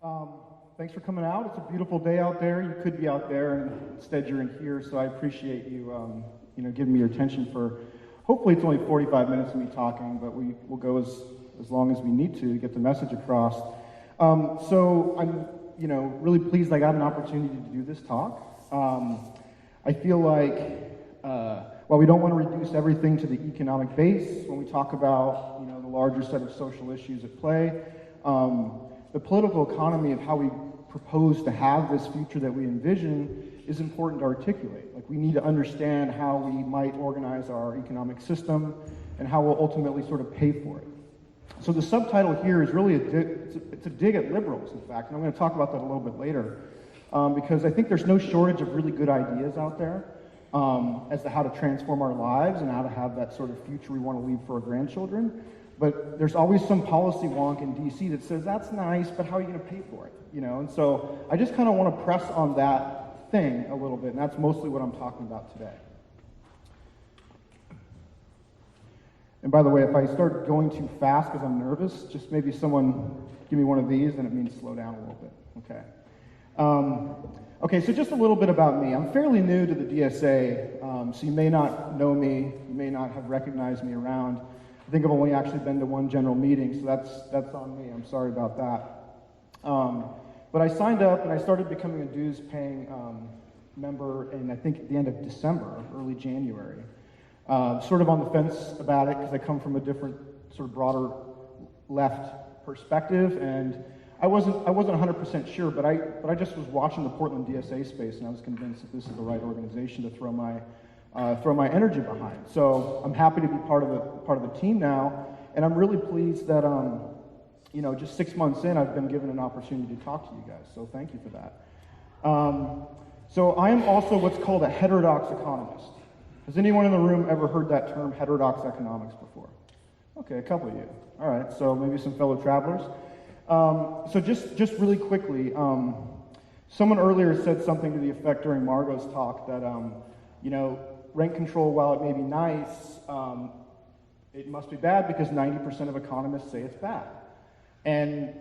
Um, Thanks for coming out. It's a beautiful day out there. You could be out there, and instead you're in here, so I appreciate you, giving me your attention for, hopefully it's only 45 minutes of me talking, but we'll go as long as we need to get the message across. So I'm, really pleased I got an opportunity to do this talk. I feel like, while we don't want to reduce everything to the economic base, when we talk about, the larger set of social issues at play, the political economy of how we propose to have this future that we envision is important to articulate. Like, we need to understand how we might organize our economic system and how we'll ultimately sort of pay for it. So the subtitle here is really it's a dig at liberals, in fact, and I'm going to talk about that a little bit later, because I think there's no shortage of really good ideas out there as to how to transform our lives and how to have that sort of future we want to leave for our grandchildren. But there's always some policy wonk in DC that says, that's nice, but how are you going to pay for it? And so I just kind of want to press on that thing a little bit, and that's mostly what I'm talking about today. And by the way, if I start going too fast because I'm nervous, just maybe someone give me one of these, and it means slow down a little bit, okay? Okay, so just a little bit about me. I'm fairly new to the DSA, so you may not know me, you may not have recognized me around. I think I've only actually been to one general meeting, so that's on me. I'm sorry about that. But I signed up and I started becoming a dues-paying member in, I think, at the end of December, early January. Sort of on the fence about it because I come from a different, sort of broader left perspective, and I wasn't 100% sure, but I just was watching the Portland DSA space, and I was convinced that this is the right organization to throw my energy behind. So I'm happy to be part of the team now, and I'm really pleased that just 6 months in, I've been given an opportunity to talk to you guys. So thank you for that. So I am also what's called a heterodox economist. Has anyone in the room ever heard that term, heterodox economics, before? Okay, a couple of you. All right, so maybe some fellow travelers. So just really quickly, someone earlier said something to the effect during Margot's talk that rent control, while it may be nice, it must be bad because 90% of economists say it's bad. And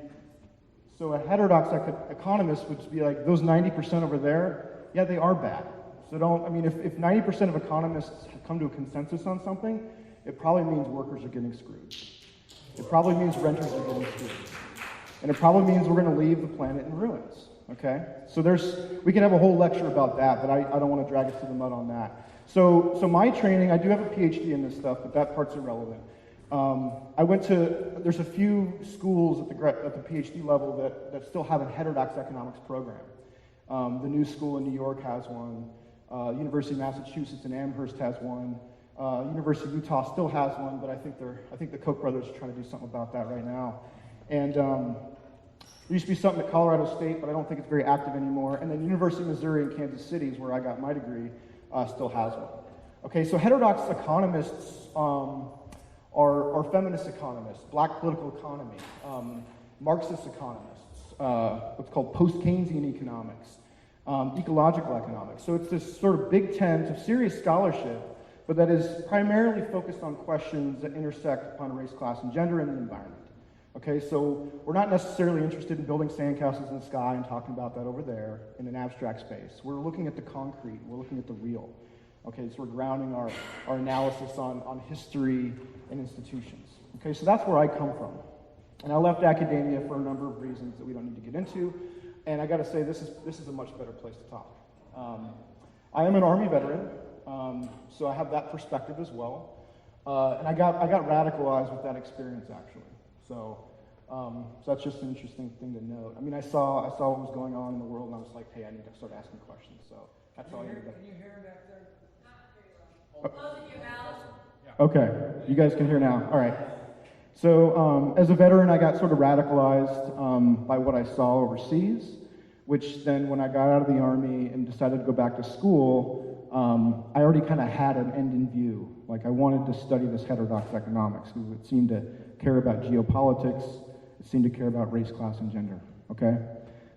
so a heterodox economist would be like, those 90% over there, yeah, they are bad. So if 90% of economists have come to a consensus on something, it probably means workers are getting screwed. It probably means renters are getting screwed. And it probably means we're going to leave the planet in ruins, okay? So we can have a whole lecture about that, but I don't want to drag us through the mud on that. So my training, I do have a PhD in this stuff, but that part's irrelevant. There's a few schools at the PhD level that still have a heterodox economics program. The New School in New York has one. University of Massachusetts in Amherst has one. University of Utah still has one, but I think the Koch brothers are trying to do something about that right now. And there used to be something at Colorado State, but I don't think it's very active anymore. And then University of Missouri in Kansas City is where I got my degree, still has one. Okay, so heterodox economists are feminist economists, black political economy, Marxist economists, what's called post-Keynesian economics, ecological economics. So it's this sort of big tent of serious scholarship, but that is primarily focused on questions that intersect upon race, class, and gender in the environment. Okay, so we're not necessarily interested in building sandcastles in the sky and talking about that over there in an abstract space. We're looking at the concrete, we're looking at the real. Okay, so we're grounding our analysis on history and institutions. Okay, so that's where I come from. And I left academia for a number of reasons that we don't need to get into. And I gotta say, this is a much better place to talk. I am an Army veteran, so I have that perspective as well. And I got radicalized with that experience, actually. So that's just an interesting thing to note. I mean, I saw what was going on in the world, and I was like, hey, I need to start asking questions. So that's all I needed. Can you hear him back there? Okay, you guys can hear now. All right. So as a veteran, I got sort of radicalized by what I saw overseas, which then when I got out of the Army and decided to go back to school, I already kind of had an end in view. Like, I wanted to study this heterodox economics because it seemed to care about geopolitics, it seemed to care about race, class, and gender, okay?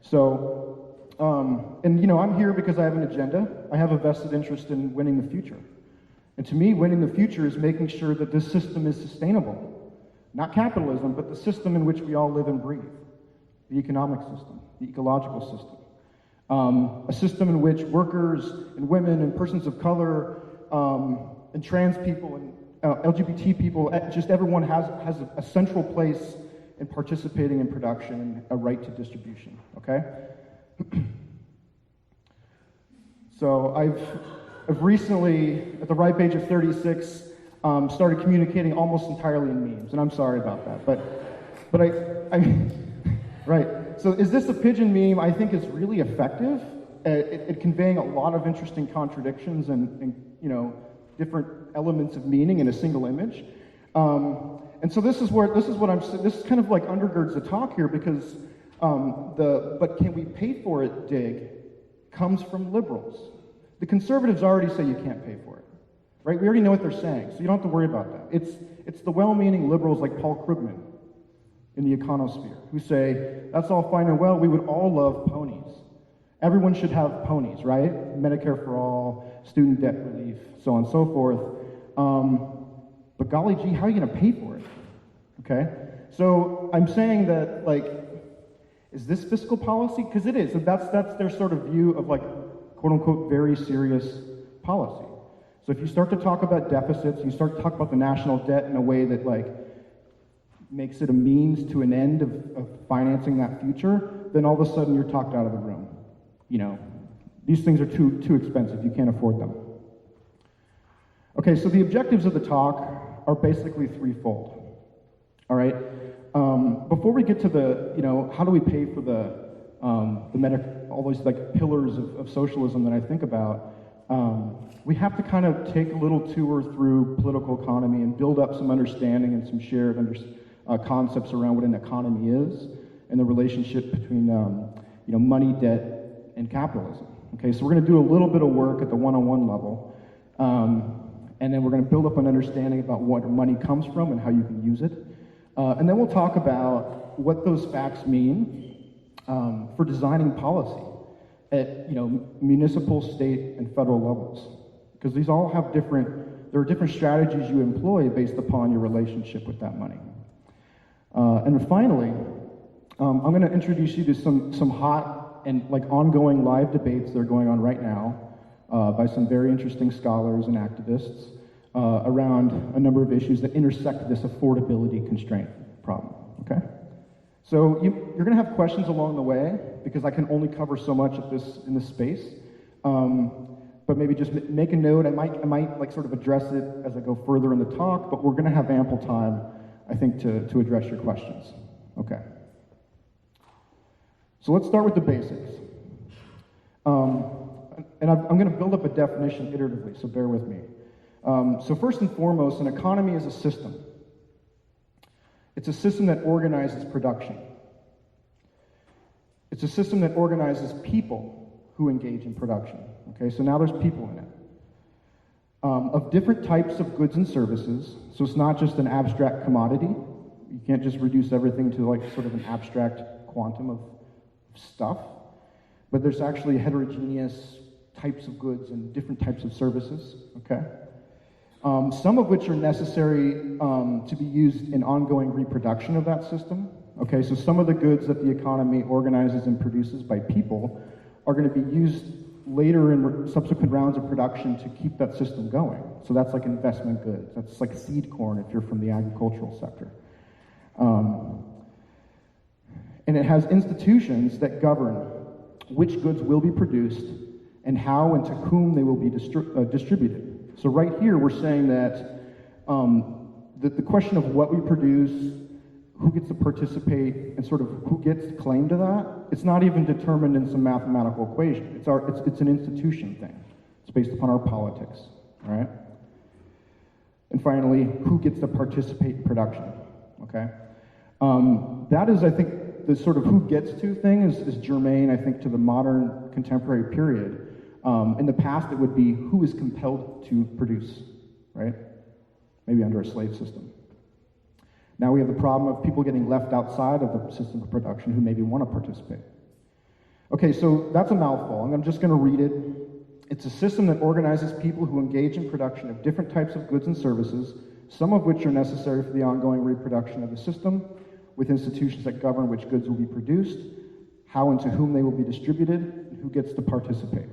So, I'm here because I have an agenda. I have a vested interest in winning the future. And to me, winning the future is making sure that this system is sustainable. Not capitalism, but the system in which we all live and breathe. the economic system, the ecological system, a system in which workers and women and persons of color and trans people and LGBT people, just everyone has a central place in participating in production and a right to distribution, okay? So I've recently, at the ripe age of 36, started communicating almost entirely in memes, and I'm sorry about that, but I right. So is this a pigeon meme? I think is really effective at conveying a lot of interesting contradictions and different elements of meaning in a single image. And so this is kind of like undergirds the talk here, because but can we pay for it dig comes from liberals. The conservatives already say you can't pay for it, right? We already know what they're saying, so you don't have to worry about that. It's the well-meaning liberals like Paul Krugman in the econosphere who say, that's all fine and well, we would all love ponies. Everyone should have ponies, right? Medicare for all, student debt relief, so on and so forth. But golly gee, how are you gonna pay for it? Okay? So I'm saying that, like, is this fiscal policy? Because it is. That's their sort of view of, like, quote unquote, very serious policy. So if you start to talk about deficits, you start to talk about the national debt in a way that, like, makes it a means to an end of financing that future, then all of a sudden you're talked out of the room. These things are too expensive, you can't afford them. Okay, so the objectives of the talk are basically threefold. All right, before we get to the, how do we pay for all those like pillars of socialism that I think about, we have to kind of take a little tour through political economy and build up some understanding and some shared concepts around what an economy is and the relationship between money, debt, and capitalism. Okay, so we're going to do a little bit of work at the one-on-one level, and then we're going to build up an understanding about what money comes from and how you can use it, and then we'll talk about what those facts mean for designing policy at municipal, state, and federal levels, because these all have there are different strategies you employ based upon your relationship with that money. And finally, I'm going to introduce you to some hot and like ongoing live debates that are going on right now by some very interesting scholars and activists around a number of issues that intersect this affordability constraint problem. Okay, so you're going to have questions along the way because I can only cover so much in this space. But maybe just make a note. I might like sort of address it as I go further in the talk, but we're going to have ample time, I think, to address your questions. Okay. So let's start with the basics. And I'm going to build up a definition iteratively, so bear with me. So first and foremost, an economy is a system. It's a system that organizes production. It's a system that organizes people who engage in production. Okay, so now there's people in it. Of different types of goods and services, so it's not just an abstract commodity. You can't just reduce everything to like sort of an abstract quantum of stuff, but there's actually heterogeneous types of goods and different types of services, okay? Some of which are necessary to be used in ongoing reproduction of that system, okay? So some of the goods that the economy organizes and produces by people are going to be used later in subsequent rounds of production to keep that system going. So that's like investment goods. That's like seed corn if you're from the agricultural sector. And it has institutions that govern which goods will be produced and how and to whom they will be distributed. So right here we're saying that the question of what we produce, who gets to participate, and sort of who gets claim to that, it's not even determined in some mathematical equation. It's an institution thing. It's based upon our politics, all right? And finally, who gets to participate in production, okay? That is, I think, the sort of who gets to thing is germane, I think, to the modern contemporary period. In the past, it would be who is compelled to produce, right? Maybe under a slave system. Now we have the problem of people getting left outside of the system of production who maybe want to participate. Okay, so that's a mouthful, and I'm just going to read it. It's a system that organizes people who engage in production of different types of goods and services, some of which are necessary for the ongoing reproduction of the system, with institutions that govern which goods will be produced, how and to whom they will be distributed, and who gets to participate.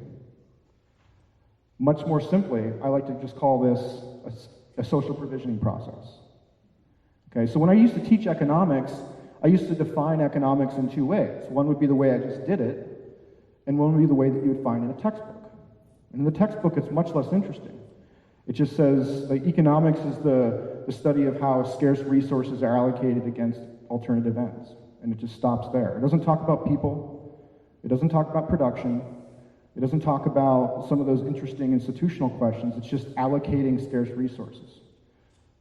Much more simply, I like to just call this a social provisioning process. Okay, so when I used to teach economics, I used to define economics in two ways. One would be the way I just did it, and one would be the way that you would find in a textbook. And in the textbook, it's much less interesting. It just says, like, economics is the study of how scarce resources are allocated against alternative ends. And it just stops there. It doesn't talk about people. It doesn't talk about production. It doesn't talk about some of those interesting institutional questions. It's just allocating scarce resources.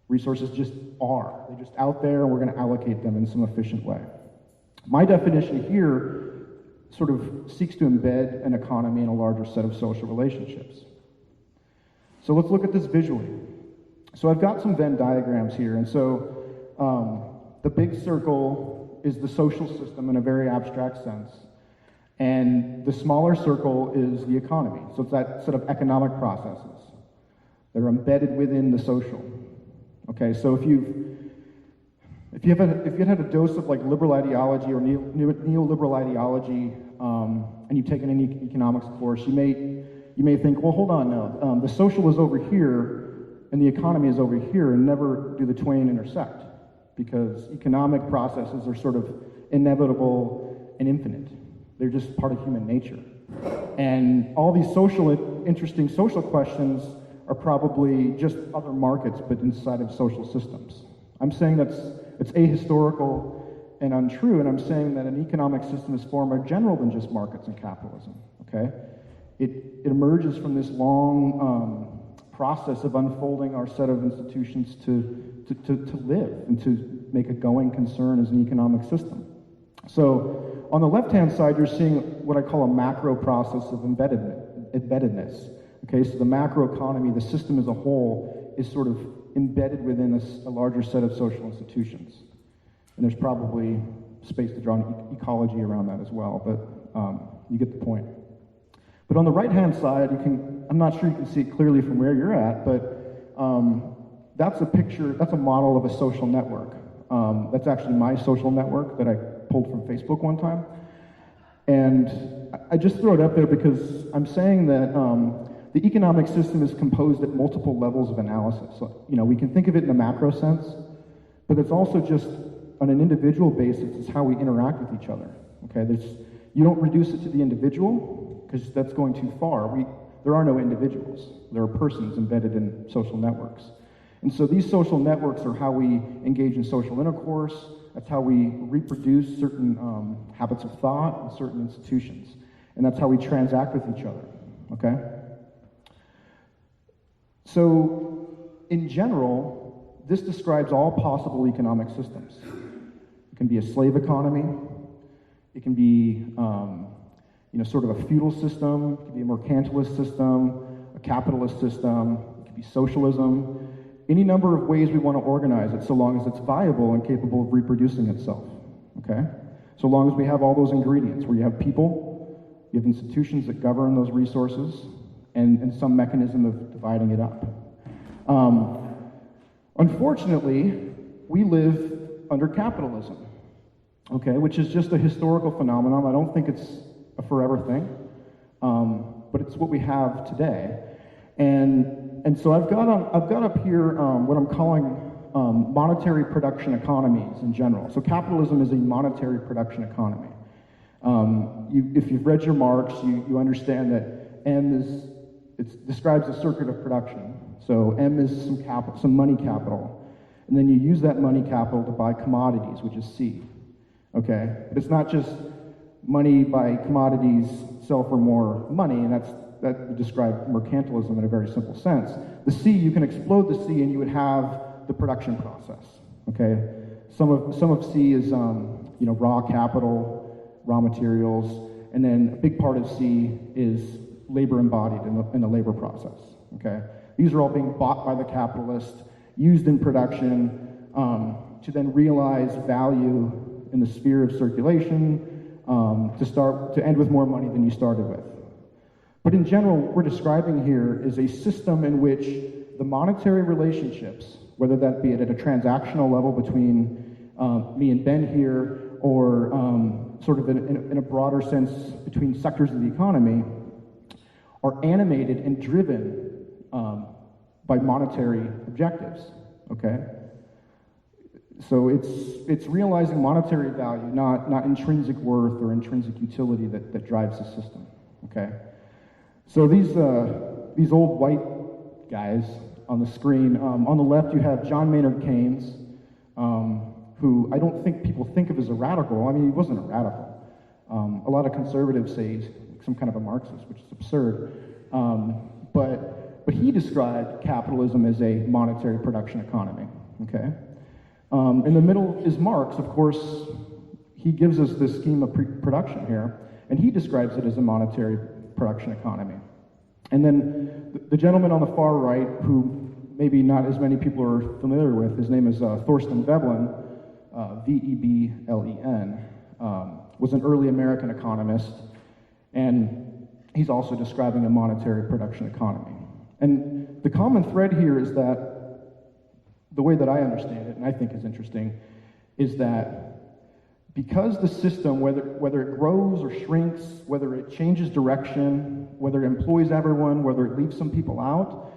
Resources just are. They're just out there, and we're going to allocate them in some efficient way. My definition here sort of seeks to embed an economy in a larger set of social relationships. So let's look at this visually. So I've got some Venn diagrams here, and so the big circle is the social system in a very abstract sense, and the smaller circle is the economy. So it's that set of economic processes that are embedded within the social. Okay, so if you had had a dose of like liberal ideology or neoliberal ideology, and you've taken any economics course, you may think, well, hold on now, the social is over here and the economy is over here, and never do the twain intersect, because economic processes are sort of inevitable and infinite. They're just part of human nature. And all these interesting social questions are probably just other markets, but inside of social systems. I'm saying it's ahistorical and untrue, and I'm saying that an economic system is far more general than just markets and capitalism, okay? It emerges from this long process of unfolding our set of institutions to live and to make a going concern as an economic system. So on the left-hand side, you're seeing what I call a macro process of embeddedness. Okay, so the macro economy, the system as a whole, is sort of embedded within a larger set of social institutions. And there's probably space to draw an ecology around that as well, but you get the point. But on the right-hand side, I'm not sure you can see it clearly from where you're at, but that's a picture, that's a model of a social network. That's actually my social network that I pulled from Facebook one time. And I just throw it up there because I'm saying that the economic system is composed at multiple levels of analysis. So, we can think of it in a macro sense, but it's also just on an individual basis, it's how we interact with each other. Okay, you don't reduce it to the individual, because that's going too far. There are no individuals. There are persons embedded in social networks. And so these social networks are how we engage in social intercourse. That's how we reproduce certain habits of thought in certain institutions. And that's how we transact with each other, okay? So, in general, this describes all possible economic systems. It can be a slave economy. It can be, sort of a feudal system. It can be a mercantilist system, a capitalist system. It can be socialism. Any number of ways we want to organize it, so long as it's viable and capable of reproducing itself, okay? So long as we have all those ingredients, where you have people, you have institutions that govern those resources, and some mechanism of dividing it up. Unfortunately, we live under capitalism, okay, which is just a historical phenomenon. I don't think it's a forever thing, but it's what we have today. And so I've got up here what I'm calling monetary production economies in general. So capitalism is a monetary production economy. If you've read your Marx, you understand that it describes a circuit of production. So M is some money capital, and then you use that money capital to buy commodities, which is C. Okay, but it's not just money by commodities sell for more money, and that would describe mercantilism in a very simple sense. The C, you can explode the C, and you would have the production process. Okay, some of C is raw capital, raw materials, and then a big part of C is labor embodied in the labor process. Okay, these are all being bought by the capitalist, used in production to then realize value in the sphere of circulation, to end with more money than you started with. But in general, what we're describing here is a system in which the monetary relationships, whether that be at a transactional level between me and Ben here, or sort of in a broader sense between sectors of the economy, are animated and driven by monetary objectives, okay? So it's realizing monetary value, not intrinsic worth or intrinsic utility that drives the system, okay? So these old white guys on the screen, on the left you have John Maynard Keynes, who I don't think people think of as a radical. I mean, he wasn't a radical. A lot of conservatives say he's some kind of a Marxist, which is absurd. But he described capitalism as a monetary production economy, okay? In the middle is Marx, of course. He gives us this scheme of production here, and he describes it as a monetary production economy. And then the gentleman on the far right, who maybe not as many people are familiar with, his name is Thorstein Veblen, V-E-B-L-E-N, was an early American economist, and he's also describing a monetary production economy. And the common thread here is that, the way that I understand it, and I think is interesting, is that because the system, whether it grows or shrinks, whether it changes direction, whether it employs everyone, whether it leaves some people out,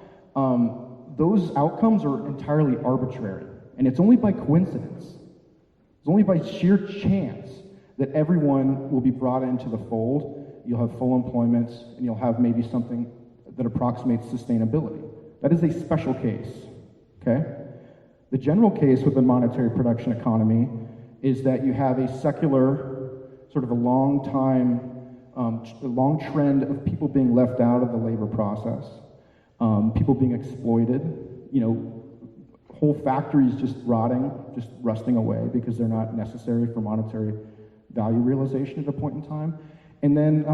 those outcomes are entirely arbitrary. And it's only by coincidence, it's only by sheer chance that everyone will be brought into the fold. You'll have full employment, and you'll have maybe something that approximates sustainability. That is a special case, okay? The general case with the monetary production economy is that you have a secular, sort of a long trend of people being left out of the labor process, people being exploited, whole factories just rotting, just rusting away because they're not necessary for monetary value realization at a point in time. And then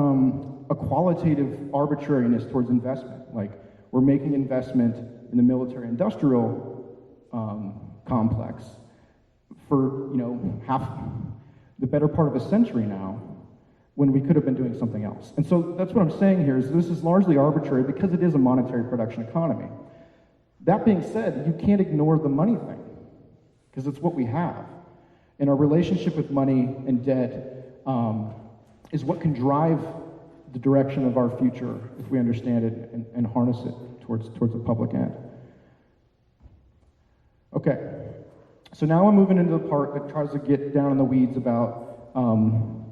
a qualitative arbitrariness towards investment. Like, we're making investment in the military-industrial complex for, the better part of a century now, when we could have been doing something else. And so that's what I'm saying here, is this is largely arbitrary because it is a monetary production economy. That being said, you can't ignore the money thing, because it's what we have. And our relationship with money and debt is what can drive the direction of our future if we understand it and harness it towards the public end. Okay, so now I'm moving into the part that tries to get down in the weeds about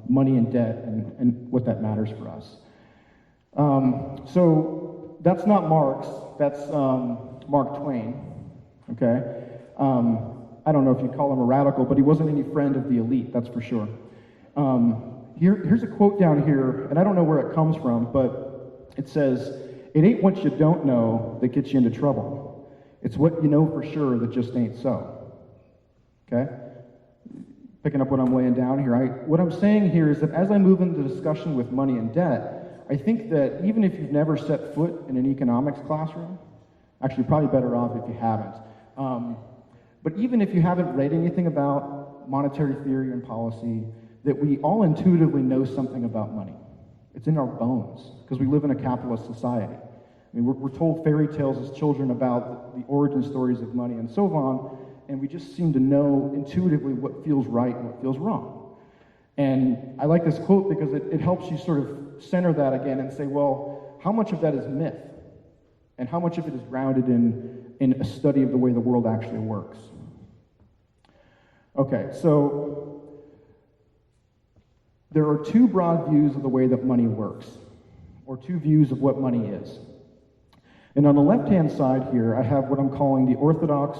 money and debt and what that matters for us. So that's not Marx, that's Mark Twain, okay? I don't know if you'd call him a radical, but he wasn't any friend of the elite, that's for sure. Here's a quote down here, and I don't know where it comes from, but it says, "It ain't what you don't know that gets you into trouble. It's what you know for sure that just ain't so." Okay? Picking up what I'm laying down here. What I'm saying here is that as I move into discussion with money and debt, I think that even if you've never set foot in an economics classroom, actually you're probably better off if you haven't, but even if you haven't read anything about monetary theory and policy, that we all intuitively know something about money. It's in our bones, because we live in a capitalist society. I mean, we're told fairy tales as children about the origin stories of money and so on, and we just seem to know intuitively what feels right and what feels wrong. And I like this quote because it helps you sort of center that again and say, well, how much of that is myth? And how much of it is grounded in a study of the way the world actually works? Okay, so there are two broad views of the way that money works, or two views of what money is. And on the left-hand side here, I have what I'm calling the orthodox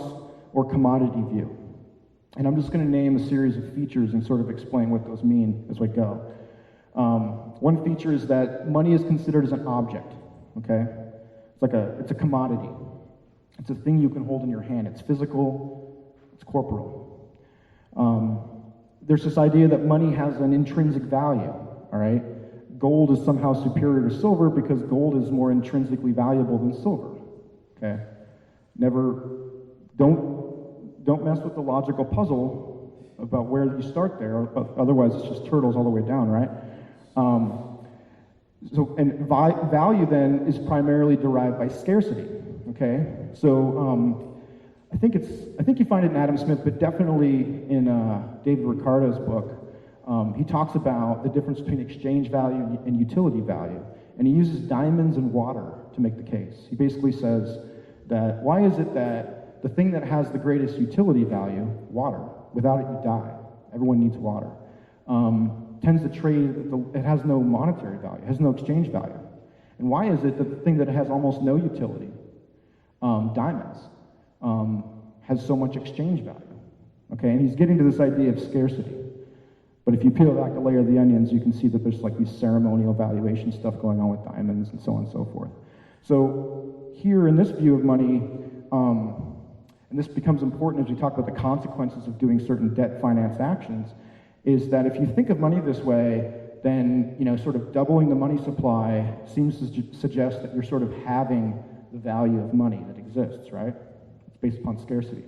or commodity view. And I'm just going to name a series of features and sort of explain what those mean as we go. One feature is that money is considered as an object, okay? It's a commodity. It's a thing you can hold in your hand. It's physical, it's corporeal. There's this idea that money has an intrinsic value, all right? Gold is somehow superior to silver because gold is more intrinsically valuable than silver, okay? Don't mess with the logical puzzle about where you start there, otherwise it's just turtles all the way down, right? Value then is primarily derived by scarcity, okay? So I think you find it in Adam Smith, but definitely in David Ricardo's book. He talks about the difference between exchange value and utility value, and he uses diamonds and water to make the case. He basically says that why is it that the thing that has the greatest utility value, water, without it you die, everyone needs water, tends to trade, it has no monetary value, it has no exchange value. And why is it that the thing that has almost no utility, diamonds, has so much exchange value? Okay, and he's getting to this idea of scarcity. But if you peel back the layer of the onions, you can see that there's like these ceremonial valuation stuff going on with diamonds and so on and so forth. So here in this view of money, and this becomes important as we talk about the consequences of doing certain debt finance actions, is that if you think of money this way, then sort of doubling the money supply seems to suggest that you're sort of halving the value of money that exists, right? It's based upon scarcity.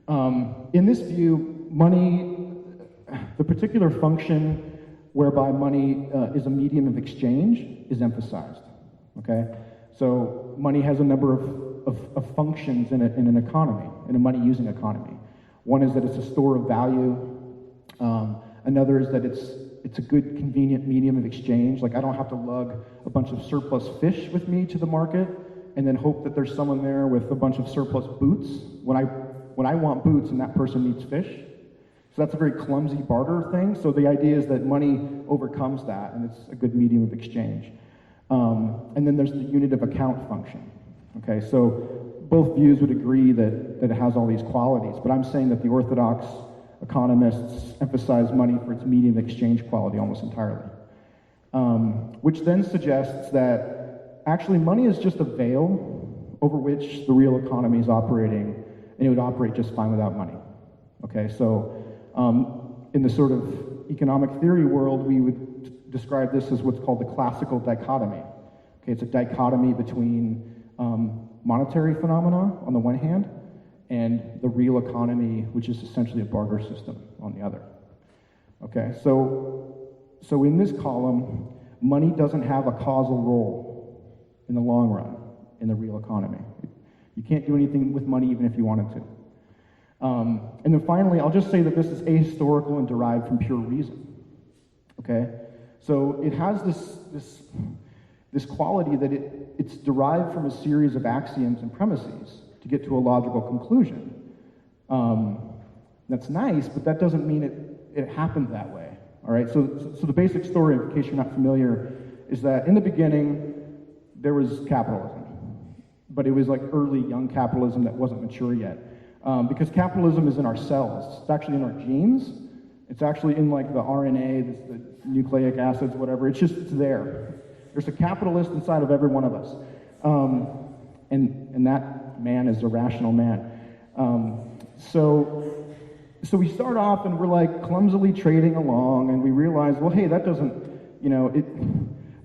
In this view, money, the particular function whereby money is a medium of exchange is emphasized, okay? So money has a number of functions in an economy, in a money-using economy. One is that it's a store of value. Another is that it's a good, convenient medium of exchange. Like I don't have to lug a bunch of surplus fish with me to the market and then hope that there's someone there with a bunch of surplus boots when I want boots and that person needs fish. So that's a very clumsy barter thing. So the idea is that money overcomes that, and it's a good medium of exchange. And then there's the unit of account function. Okay, so both views would agree that it has all these qualities, but I'm saying that the orthodox economists emphasize money for its medium of exchange quality almost entirely. Which then suggests that actually money is just a veil over which the real economy is operating, and it would operate just fine without money. Okay, so in the sort of economic theory world, we would describe this as what's called the classical dichotomy. Okay, it's a dichotomy between monetary phenomena on the one hand and the real economy, which is essentially a barter system on the other. Okay, so in this column, money doesn't have a causal role in the long run in the real economy. You can't do anything with money even if you wanted to. And then finally, I'll just say that this is ahistorical and derived from pure reason. Okay, so it has this quality that it's derived from a series of axioms and premises to get to a logical conclusion. That's nice, but that doesn't mean it happened that way. All right, so the basic story, in case you're not familiar, is that in the beginning there was capitalism, but it was like early young capitalism that wasn't mature yet. Because capitalism is in our cells. It's actually in our genes. It's actually in like the RNA, the nucleic acids, whatever. It's there. There's a capitalist inside of every one of us. And that man is a rational man. So we start off and we're like clumsily trading along, and we realize, well, hey, that doesn't,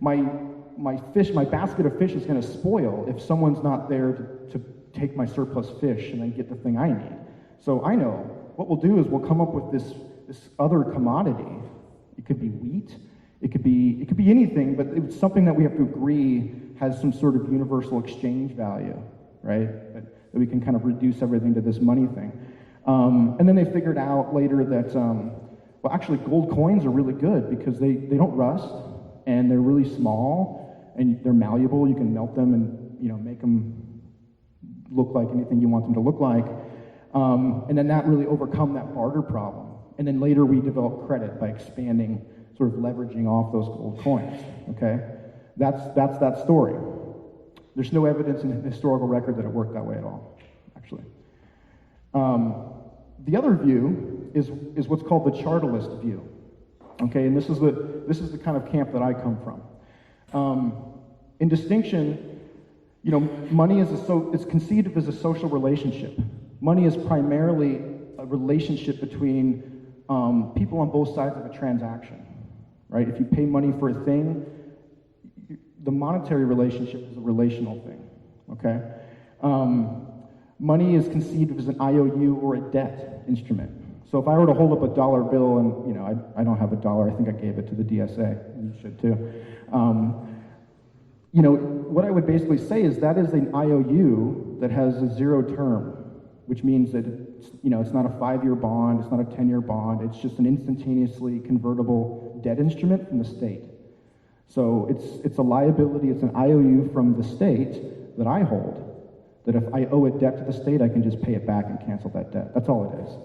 my basket of fish is going to spoil if someone's not there to take my surplus fish and then get the thing I need. So I know what we'll do is we'll come up with this other commodity. It could be wheat, it could be anything, but it's something that we have to agree has some sort of universal exchange value, right? That we can kind of reduce everything to this money thing. And then they figured out later that, well, actually gold coins are really good because they don't rust, and they're really small, and they're malleable. You can melt them and make them look like anything you want them to look like. And then that really overcome that barter problem. And then later we developed credit by expanding, sort of leveraging off those gold coins, okay? That's that story. There's no evidence in the historical record that it worked that way at all, actually. The other view is what's called the chartalist view, okay? And this is the kind of camp that I come from. In distinction, money is conceived of as a social relationship. Money is primarily a relationship between people on both sides of a transaction, right? If you pay money for a thing, the monetary relationship is a relational thing, okay? Money is conceived of as an IOU or a debt instrument. So if I were to hold up a dollar bill, and I don't have a dollar, I think I gave it to the DSA, you should too. what I would basically say is that is an IOU that has a zero term, which means that it's not a 5-year bond, it's not a 10-year bond, it's just an instantaneously convertible debt instrument from the state. So it's a liability, it's an IOU from the state that I hold, that if I owe a debt to the state, I can just pay it back and cancel that debt. That's all it is,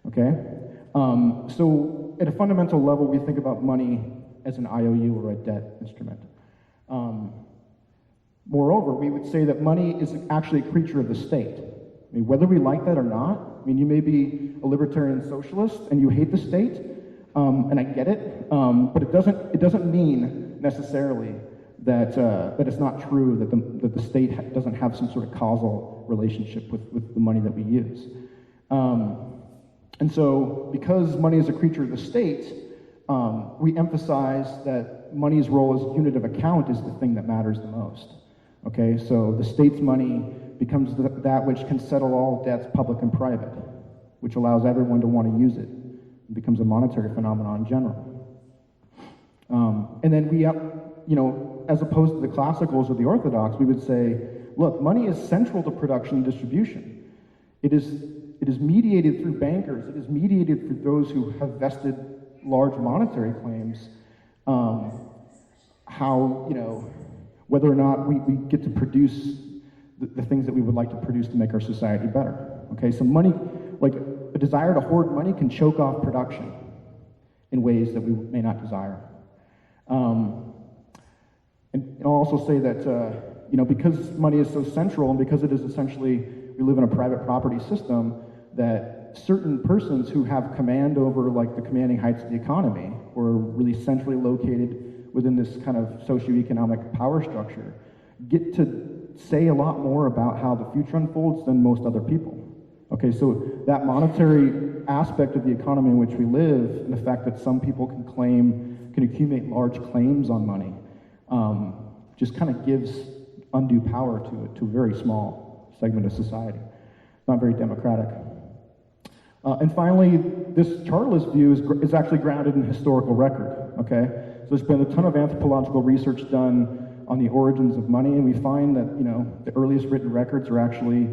okay? So at a fundamental level, we think about money as an IOU or a debt instrument. Moreover, we would say that money is actually a creature of the state. I mean, whether we like that or not, I mean, you may be a libertarian socialist and you hate the state, and I get it, but it doesn't mean necessarily that it's not true that the state doesn't have some sort of causal relationship with the money that we use. And so, because money is a creature of the state, we emphasize that money's role as unit of account is the thing that matters the most. Okay, so the state's money becomes that which can settle all debts, public and private, which allows everyone to want to use it. It becomes a monetary phenomenon in general. And then we, as opposed to the classicals or the orthodox, we would say, look, money is central to production and distribution. It is mediated through bankers. It is mediated through those who have vested large monetary claims. Whether or not we get to produce the things that we would like to produce to make our society better. Okay, so money, like a desire to hoard money can choke off production in ways that we may not desire. And I'll also say that, because money is so central and because it is essentially, we live in a private property system, that certain persons who have command over like the commanding heights of the economy or are really centrally located within this kind of socioeconomic power structure get to say a lot more about how the future unfolds than most other people. Okay, so that monetary aspect of the economy in which we live and the fact that some people can accumulate large claims on money just kind of gives undue power to a very small segment of society. It's not very democratic. And finally, this chartalist view is actually grounded in historical record, okay? So there's been a ton of anthropological research done on the origins of money, and we find that, the earliest written records are actually,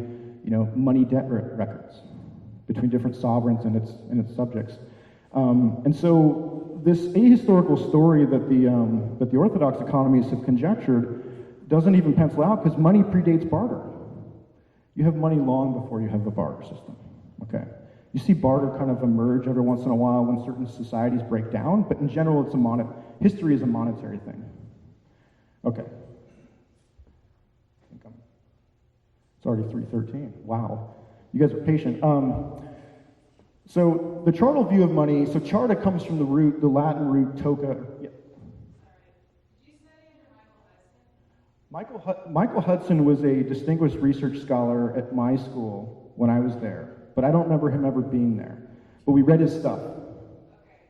money debt records between different sovereigns and its subjects. And so this ahistorical story that the orthodox economies have conjectured doesn't even pencil out because money predates barter. You have money long before you have the barter system, okay? You see barter kind of emerge every once in a while when certain societies break down, but in general, history is a monetary thing. Okay. It's already 3:13. Wow. You guys are patient. So the chartal view of money, so charta comes from the Latin root toca. Yeah. Michael Hudson was a distinguished research scholar at my school when I was there, but I don't remember him ever being there. But we read his stuff,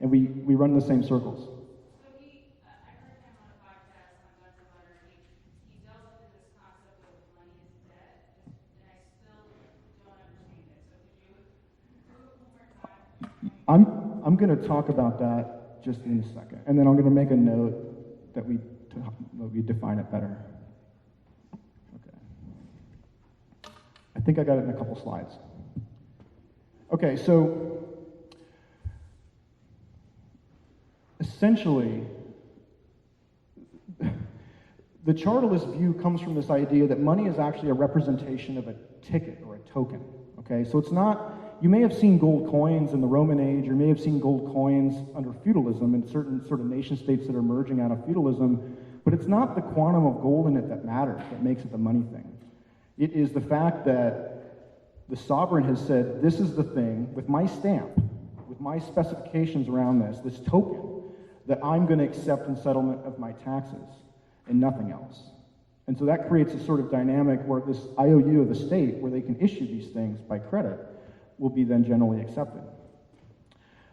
and we run the same circles. So I heard him on a podcast on Guns and Butter. He delves into this concept of money is debt, and I still don't understand it. So could you prove it one more time? I'm going to talk about that just in a second, and then I'm going to make a note that we define it better. Okay. I think I got it in a couple slides. Okay, so essentially, the chartalist view comes from this idea that money is actually a representation of a ticket or a token. Okay, so it's not, you may have seen gold coins in the Roman age, or you may have seen gold coins under feudalism in certain sort of nation states that are emerging out of feudalism, but it's not the quantum of gold in it that matters, that makes it the money thing. It is the fact that the sovereign has said, this is the thing, with my stamp, with my specifications around this token, that I'm going to accept in settlement of my taxes and nothing else. And so that creates a sort of dynamic where this IOU of the state, where they can issue these things by credit, will be then generally accepted.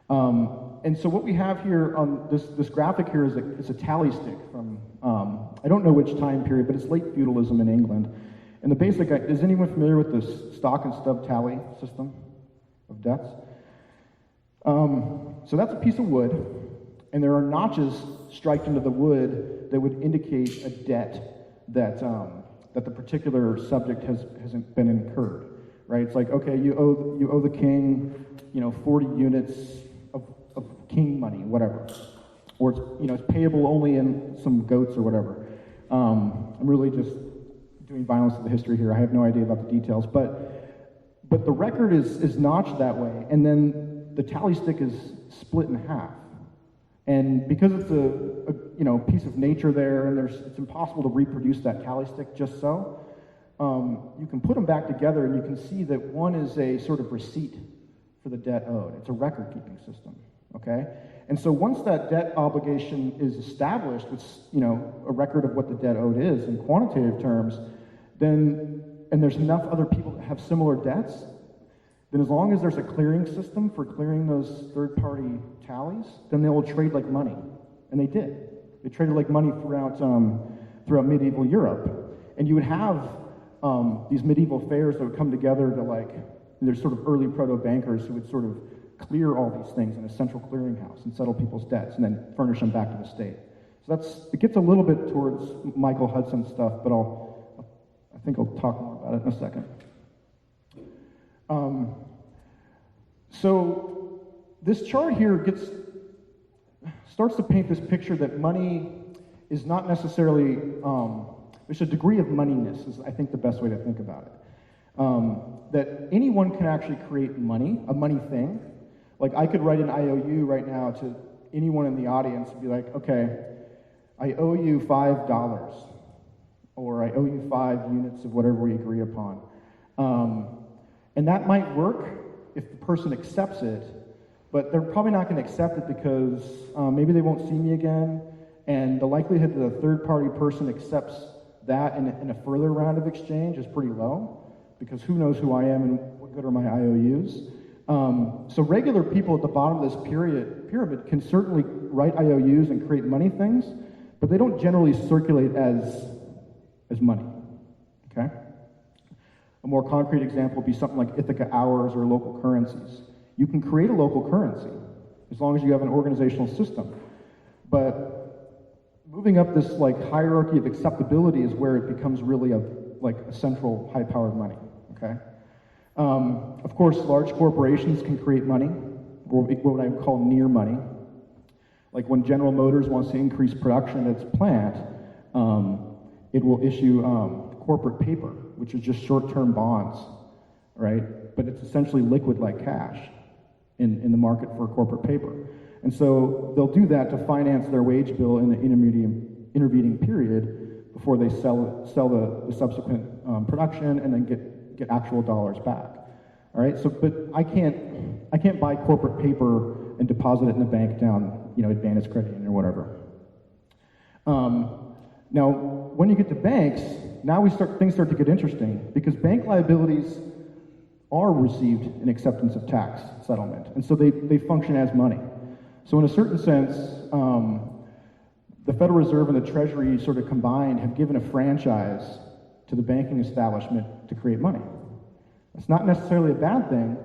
And so what we have here on this graphic here is a tally stick from, I don't know which time period, but it's late feudalism in England. And the basic, is anyone familiar with the stock and stub tally system of debts? So that's a piece of wood, And there are notches striked into the wood that would indicate a debt that, that the particular subject hasn't been incurred, right? It's like, okay, you owe the king, 40 units of king money, whatever. Or it's payable only in some goats or whatever. I'm really just doing violence to the history here. I have no idea about the details, but the record is notched that way, and then the tally stick is split in half. And because it's a piece of nature there, and it's impossible to reproduce that tally stick just so, you can put them back together, and you can see that one is a sort of receipt for the debt owed. It's a record-keeping system, okay? And so once that debt obligation is established with, a record of what the debt owed is in quantitative terms, and there's enough other people that have similar debts, then as long as there's a clearing system for clearing those third-party tallies, then they will trade like money. And they did. They traded like money throughout medieval Europe. And you would have these medieval fairs that would come together to there's sort of early proto-bankers who would sort of clear all these things in a central clearinghouse and settle people's debts and then furnish them back to the state. So it gets a little bit towards Michael Hudson stuff, but I think I'll talk more about it in a second. So this chart here starts to paint this picture that money is not necessarily, there's a degree of moneyness is I think the best way to think about it. That anyone can actually create money, a money thing. Like I could write an IOU right now to anyone in the audience and be like, okay, I owe you $5, or I owe you 5 units of whatever we agree upon. And that might work if the person accepts it, but they're probably not going to accept it because maybe they won't see me again, and the likelihood that a third-party person accepts that in a further round of exchange is pretty low, because who knows who I am and what good are my IOUs. So regular people at the bottom of this pyramid can certainly write IOUs and create money things, but they don't generally circulate as money, okay? A more concrete example would be something like Ithaca hours or local currencies. You can create a local currency as long as you have an organizational system. But moving up this hierarchy of acceptability is where it becomes really a central high-powered money, okay? Of course, large corporations can create money, or what I would call near money. Like when General Motors wants to increase production at its plant, it will issue corporate paper, which is just short-term bonds, right? But it's essentially liquid like cash in the market for corporate paper. And so they'll do that to finance their wage bill in the intervening period before they sell the subsequent production and then get actual dollars back. All right. So, but I can't buy corporate paper and deposit it in the bank down, Advantage Credit Union or whatever. Now, when you get to banks, now things start to get interesting because bank liabilities are received in acceptance of tax settlement, and so they function as money. So in a certain sense, the Federal Reserve and the Treasury sort of combined have given a franchise to the banking establishment to create money. It's not necessarily a bad thing,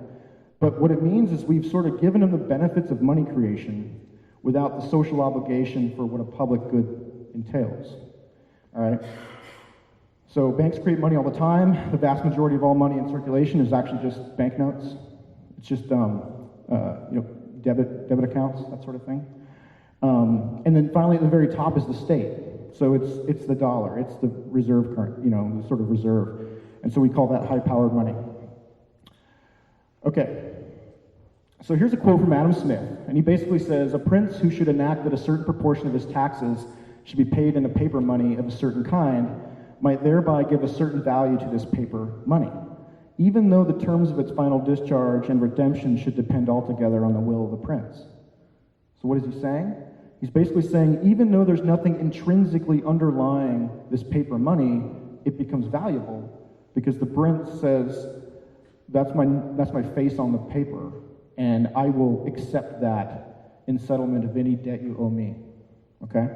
but what it means is we've sort of given them the benefits of money creation without the social obligation for what a public good entails. All right? So banks create money all the time. The vast majority of all money in circulation is actually just banknotes. It's just debit accounts, that sort of thing. And then finally, at the very top is the state. So it's the dollar. It's the reserve current, the sort of reserve. And so we call that high-powered money. Okay. So here's a quote from Adam Smith, and he basically says, "A prince who should enact that a certain proportion of his taxes should be paid in a paper money of a certain kind might thereby give a certain value to this paper money, even though the terms of its final discharge and redemption should depend altogether on the will of the prince." So what is he saying? He's basically saying, even though there's nothing intrinsically underlying this paper money, it becomes valuable because the prince says, that's my face on the paper, and I will accept that in settlement of any debt you owe me, okay?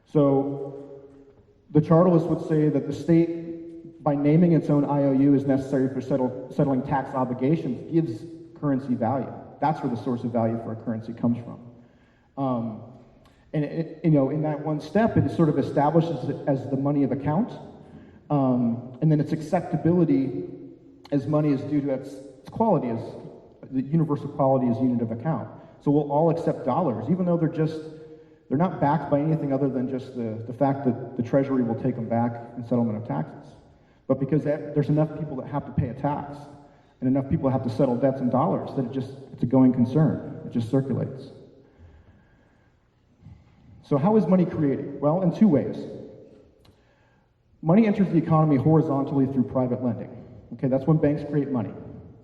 So the Chartalists would say that the state, by naming its own IOU as necessary for settling tax obligations, gives currency value. That's where the source of value for a currency comes from. And in that one step, it sort of establishes it as the money of account, and then its acceptability as money is due to its quality, as the universal quality as unit of account. So we'll all accept dollars, even though they're not backed by anything other than just the fact that the Treasury will take them back in settlement of taxes. But because there's enough people that have to pay a tax, and enough people have to settle debts in dollars, that it's a going concern. It just circulates. So how is money created? Well, in two ways. Money enters the economy horizontally through private lending. Okay, that's when banks create money.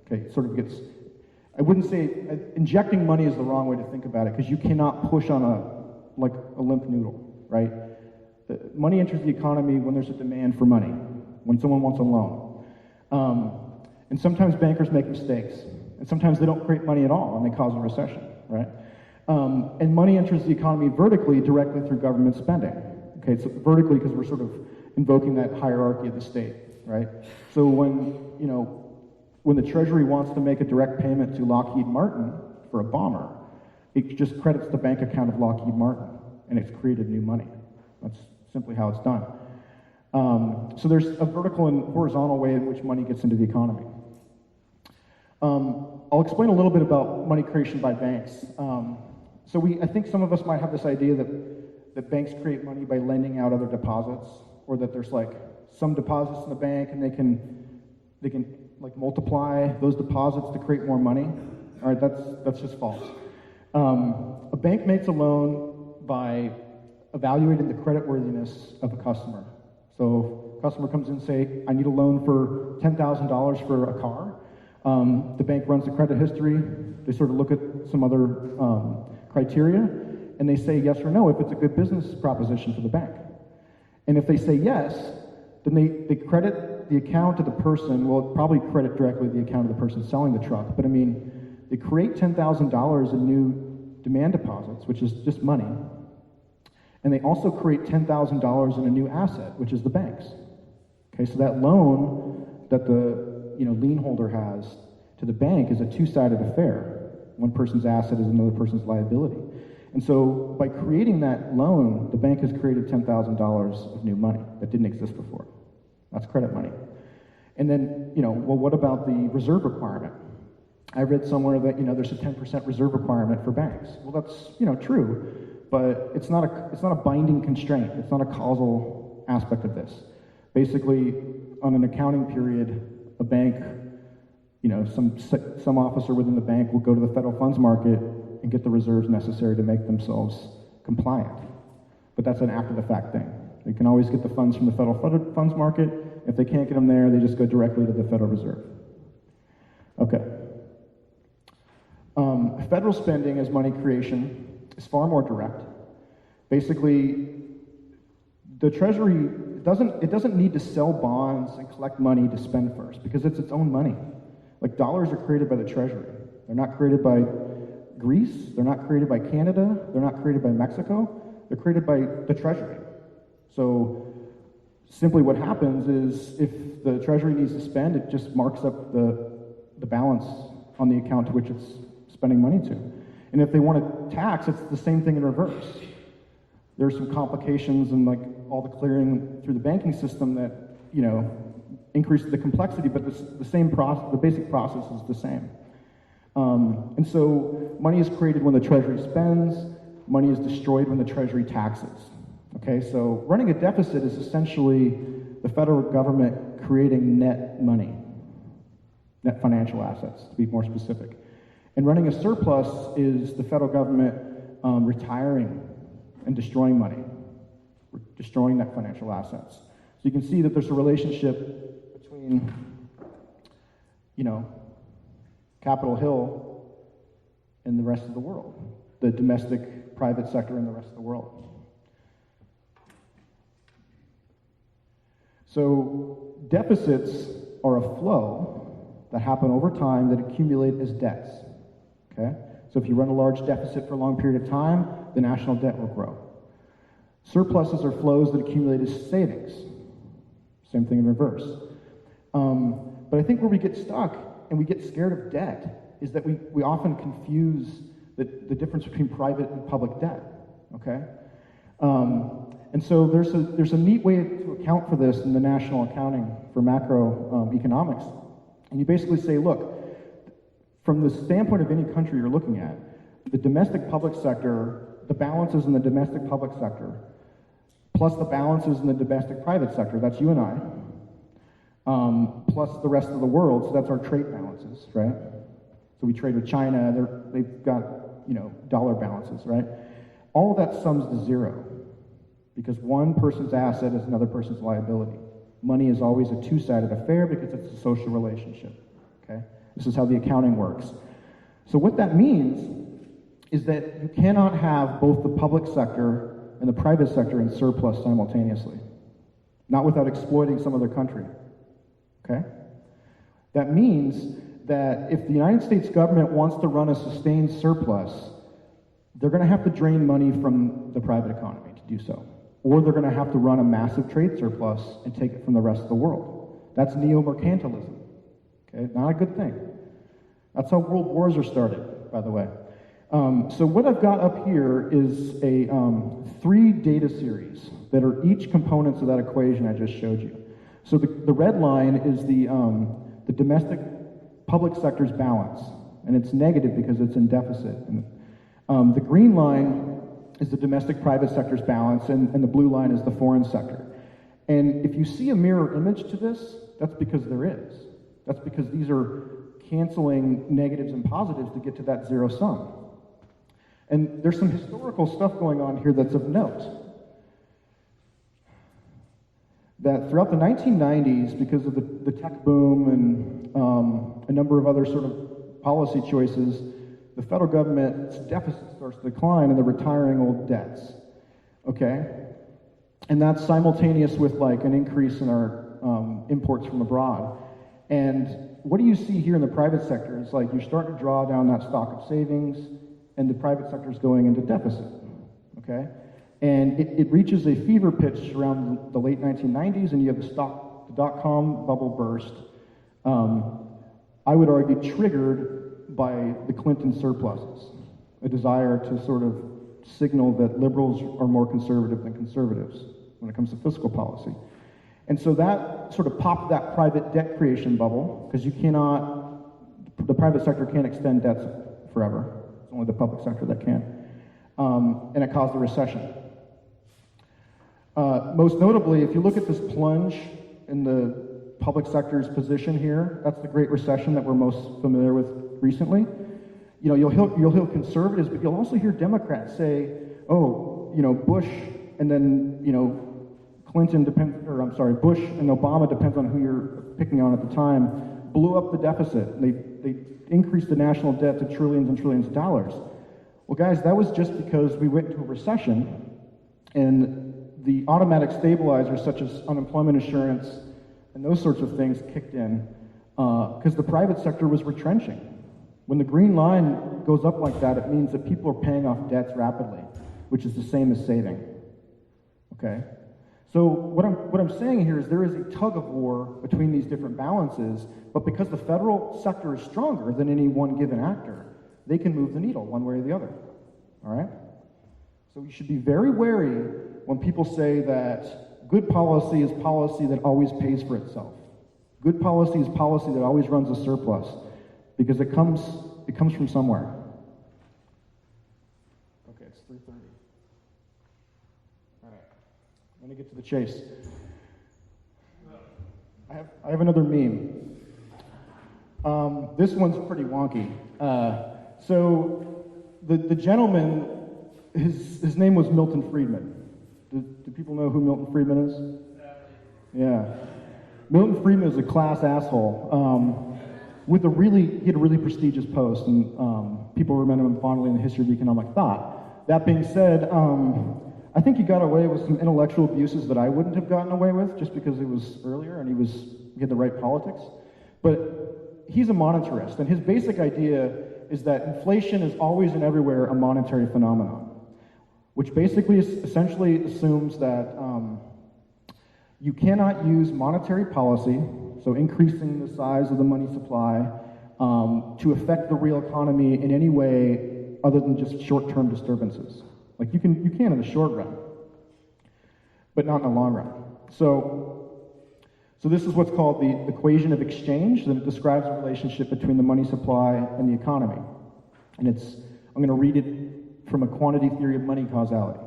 Okay, it sort of gets, I wouldn't say, injecting money is the wrong way to think about it, because you cannot push on a limp noodle, right? Money enters the economy when there's a demand for money, when someone wants a loan. And sometimes bankers make mistakes, and sometimes they don't create money at all, and they cause a recession, right? And money enters the economy vertically, directly through government spending. Okay, so vertically because we're sort of invoking that hierarchy of the state, right? So when the Treasury wants to make a direct payment to Lockheed Martin for a bomber, it just credits the bank account of Lockheed Martin, and it's created new money. That's simply how it's done. So there's a vertical and horizontal way in which money gets into the economy. I'll explain a little bit about money creation by banks. I think some of us might have this idea that banks create money by lending out other deposits, or that there's like some deposits in the bank and they can like multiply those deposits to create more money. All right, that's just false. A bank makes a loan by evaluating the creditworthiness of a customer. So if a customer comes in and say, I need a loan for $10,000 for a car. The bank runs the credit history. They sort of look at some other criteria, and they say yes or no if it's a good business proposition for the bank. And if they say yes, then they credit the account of the person. Well, probably credit directly the account of the person selling the truck, but I mean, they create $10,000 in new demand deposits, which is just money. And they also create $10,000 in a new asset, which is the bank's. Okay, so that loan that the lien holder has to the bank is a two-sided affair. One person's asset is another person's liability. And so by creating that loan, the bank has created $10,000 of new money that didn't exist before. That's credit money. And then, well, what about the reserve requirement? I read somewhere that, there's a 10% reserve requirement for banks. Well, that's, true, but it's not a binding constraint. It's not a causal aspect of this. Basically, on an accounting period, a bank, some officer within the bank will go to the federal funds market and get the reserves necessary to make themselves compliant. But that's an after-the-fact thing. They can always get the funds from the federal funds market. If they can't get them there, they just go directly to the Federal Reserve. Okay. Federal spending as money creation is far more direct. Basically, the Treasury doesn't need to sell bonds and collect money to spend first, because it's its own money. Like, dollars are created by the Treasury. They're not created by Greece. They're not created by Canada. They're not created by Mexico. They're created by the Treasury. So simply what happens is if the Treasury needs to spend, it just marks up the balance on the account to which it's spending money to. And if they want to tax, it's the same thing in reverse. There's some complications and like all the clearing through the banking system that, increases the complexity, but the same process, the basic process is the same. And so money is created when the Treasury spends, money is destroyed when the Treasury taxes. Okay, so running a deficit is essentially the federal government creating net money, net financial assets, to be more specific. And running a surplus is the federal government retiring and destroying money, destroying net financial assets. So you can see that there's a relationship between, Capitol Hill and the rest of the world, the domestic private sector and the rest of the world. So deficits are a flow that happen over time that accumulate as debts. Okay? So if you run a large deficit for a long period of time, the national debt will grow. Surpluses are flows that accumulate as savings. Same thing in reverse. But I think where we get stuck and we get scared of debt is that we often confuse the difference between private and public debt, okay? And so there's a neat way to account for this in the National Accounting for Macroeconomics. And you basically say, look, from the standpoint of any country you're looking at, the domestic public sector, the balances in the domestic public sector, plus the balances in the domestic private sector, that's you and I, plus the rest of the world, so that's our trade balances, right? So we trade with China, they've got, dollar balances, right? All of that sums to zero, because one person's asset is another person's liability. Money is always a two-sided affair because it's a social relationship, okay? This is how the accounting works. So what that means is that you cannot have both the public sector and the private sector in surplus simultaneously, not without exploiting some other country, okay? That means that if the United States government wants to run a sustained surplus, they're going to have to drain money from the private economy to do so. Or they're going to have to run a massive trade surplus and take it from the rest of the world. That's neo-mercantilism, okay? Not a good thing. That's how world wars are started, by the way. So what I've got up here is a 3 data series that are each components of that equation I just showed you. So the red line is the domestic public sector's balance, and it's negative because it's in deficit. And, the green line is the domestic private sector's balance, and the blue line is the foreign sector. And if you see a mirror image to this, that's because there is. That's because these are canceling negatives and positives to get to that zero sum. And there's some historical stuff going on here that's of note. That throughout the 1990s, because of the tech boom and a number of other sort of policy choices, the federal government's deficit starts to decline and they're retiring old debts, okay? And that's simultaneous with like an increase in our imports from abroad. And what do you see here in the private sector? It's like you're starting to draw down that stock of savings and the private sector is going into deficit, okay? And it reaches a fever pitch around the late 1990s, and you have the dot-com bubble burst. I would argue triggered by the Clinton surpluses, a desire to sort of signal that liberals are more conservative than conservatives when it comes to fiscal policy. And so that sort of popped that private debt creation bubble, because the private sector can't extend debts forever. It's only the public sector that can. And it caused a recession. Most notably, if you look at this plunge in the public sector's position here, that's the Great Recession that we're most familiar with recently. You'll hear conservatives, but you'll also hear Democrats say, oh, Bush and then, Clinton Bush and Obama, depends on who you're picking on at the time, blew up the deficit. They increased the national debt to trillions and trillions of dollars. Well, guys, that was just because we went into a recession and the automatic stabilizers such as unemployment insurance and those sorts of things kicked in because the private sector was retrenching. When the green line goes up like that, it means that people are paying off debts rapidly, which is the same as saving, okay? So what I'm saying here is there is a tug of war between these different balances, but because the federal sector is stronger than any one given actor, they can move the needle one way or the other, all right? So you should be very wary when people say that good policy is policy that always pays for itself. Good policy is policy that always runs a surplus, because it comes from somewhere. Okay, it's 3:30. All right, let me get to the chase. I have another meme. This one's pretty wonky. So the gentleman, his name was Milton Friedman. Do people know who Milton Friedman is? Yeah. Milton Friedman is a class asshole. He had a really prestigious post, and people remember him fondly in the history of economic thought. That being said, I think he got away with some intellectual abuses that I wouldn't have gotten away with, just because it was earlier and he had the right politics. But he's a monetarist, and his basic idea is that inflation is always and everywhere a monetary phenomenon, which basically essentially assumes that you cannot use monetary policy, so increasing the size of the money supply, to affect the real economy in any way other than just short-term disturbances. Like you can in the short run, but not in the long run. So this is what's called the equation of exchange, that it describes the relationship between the money supply and the economy. And I'm going to read it from a quantity theory of money causality.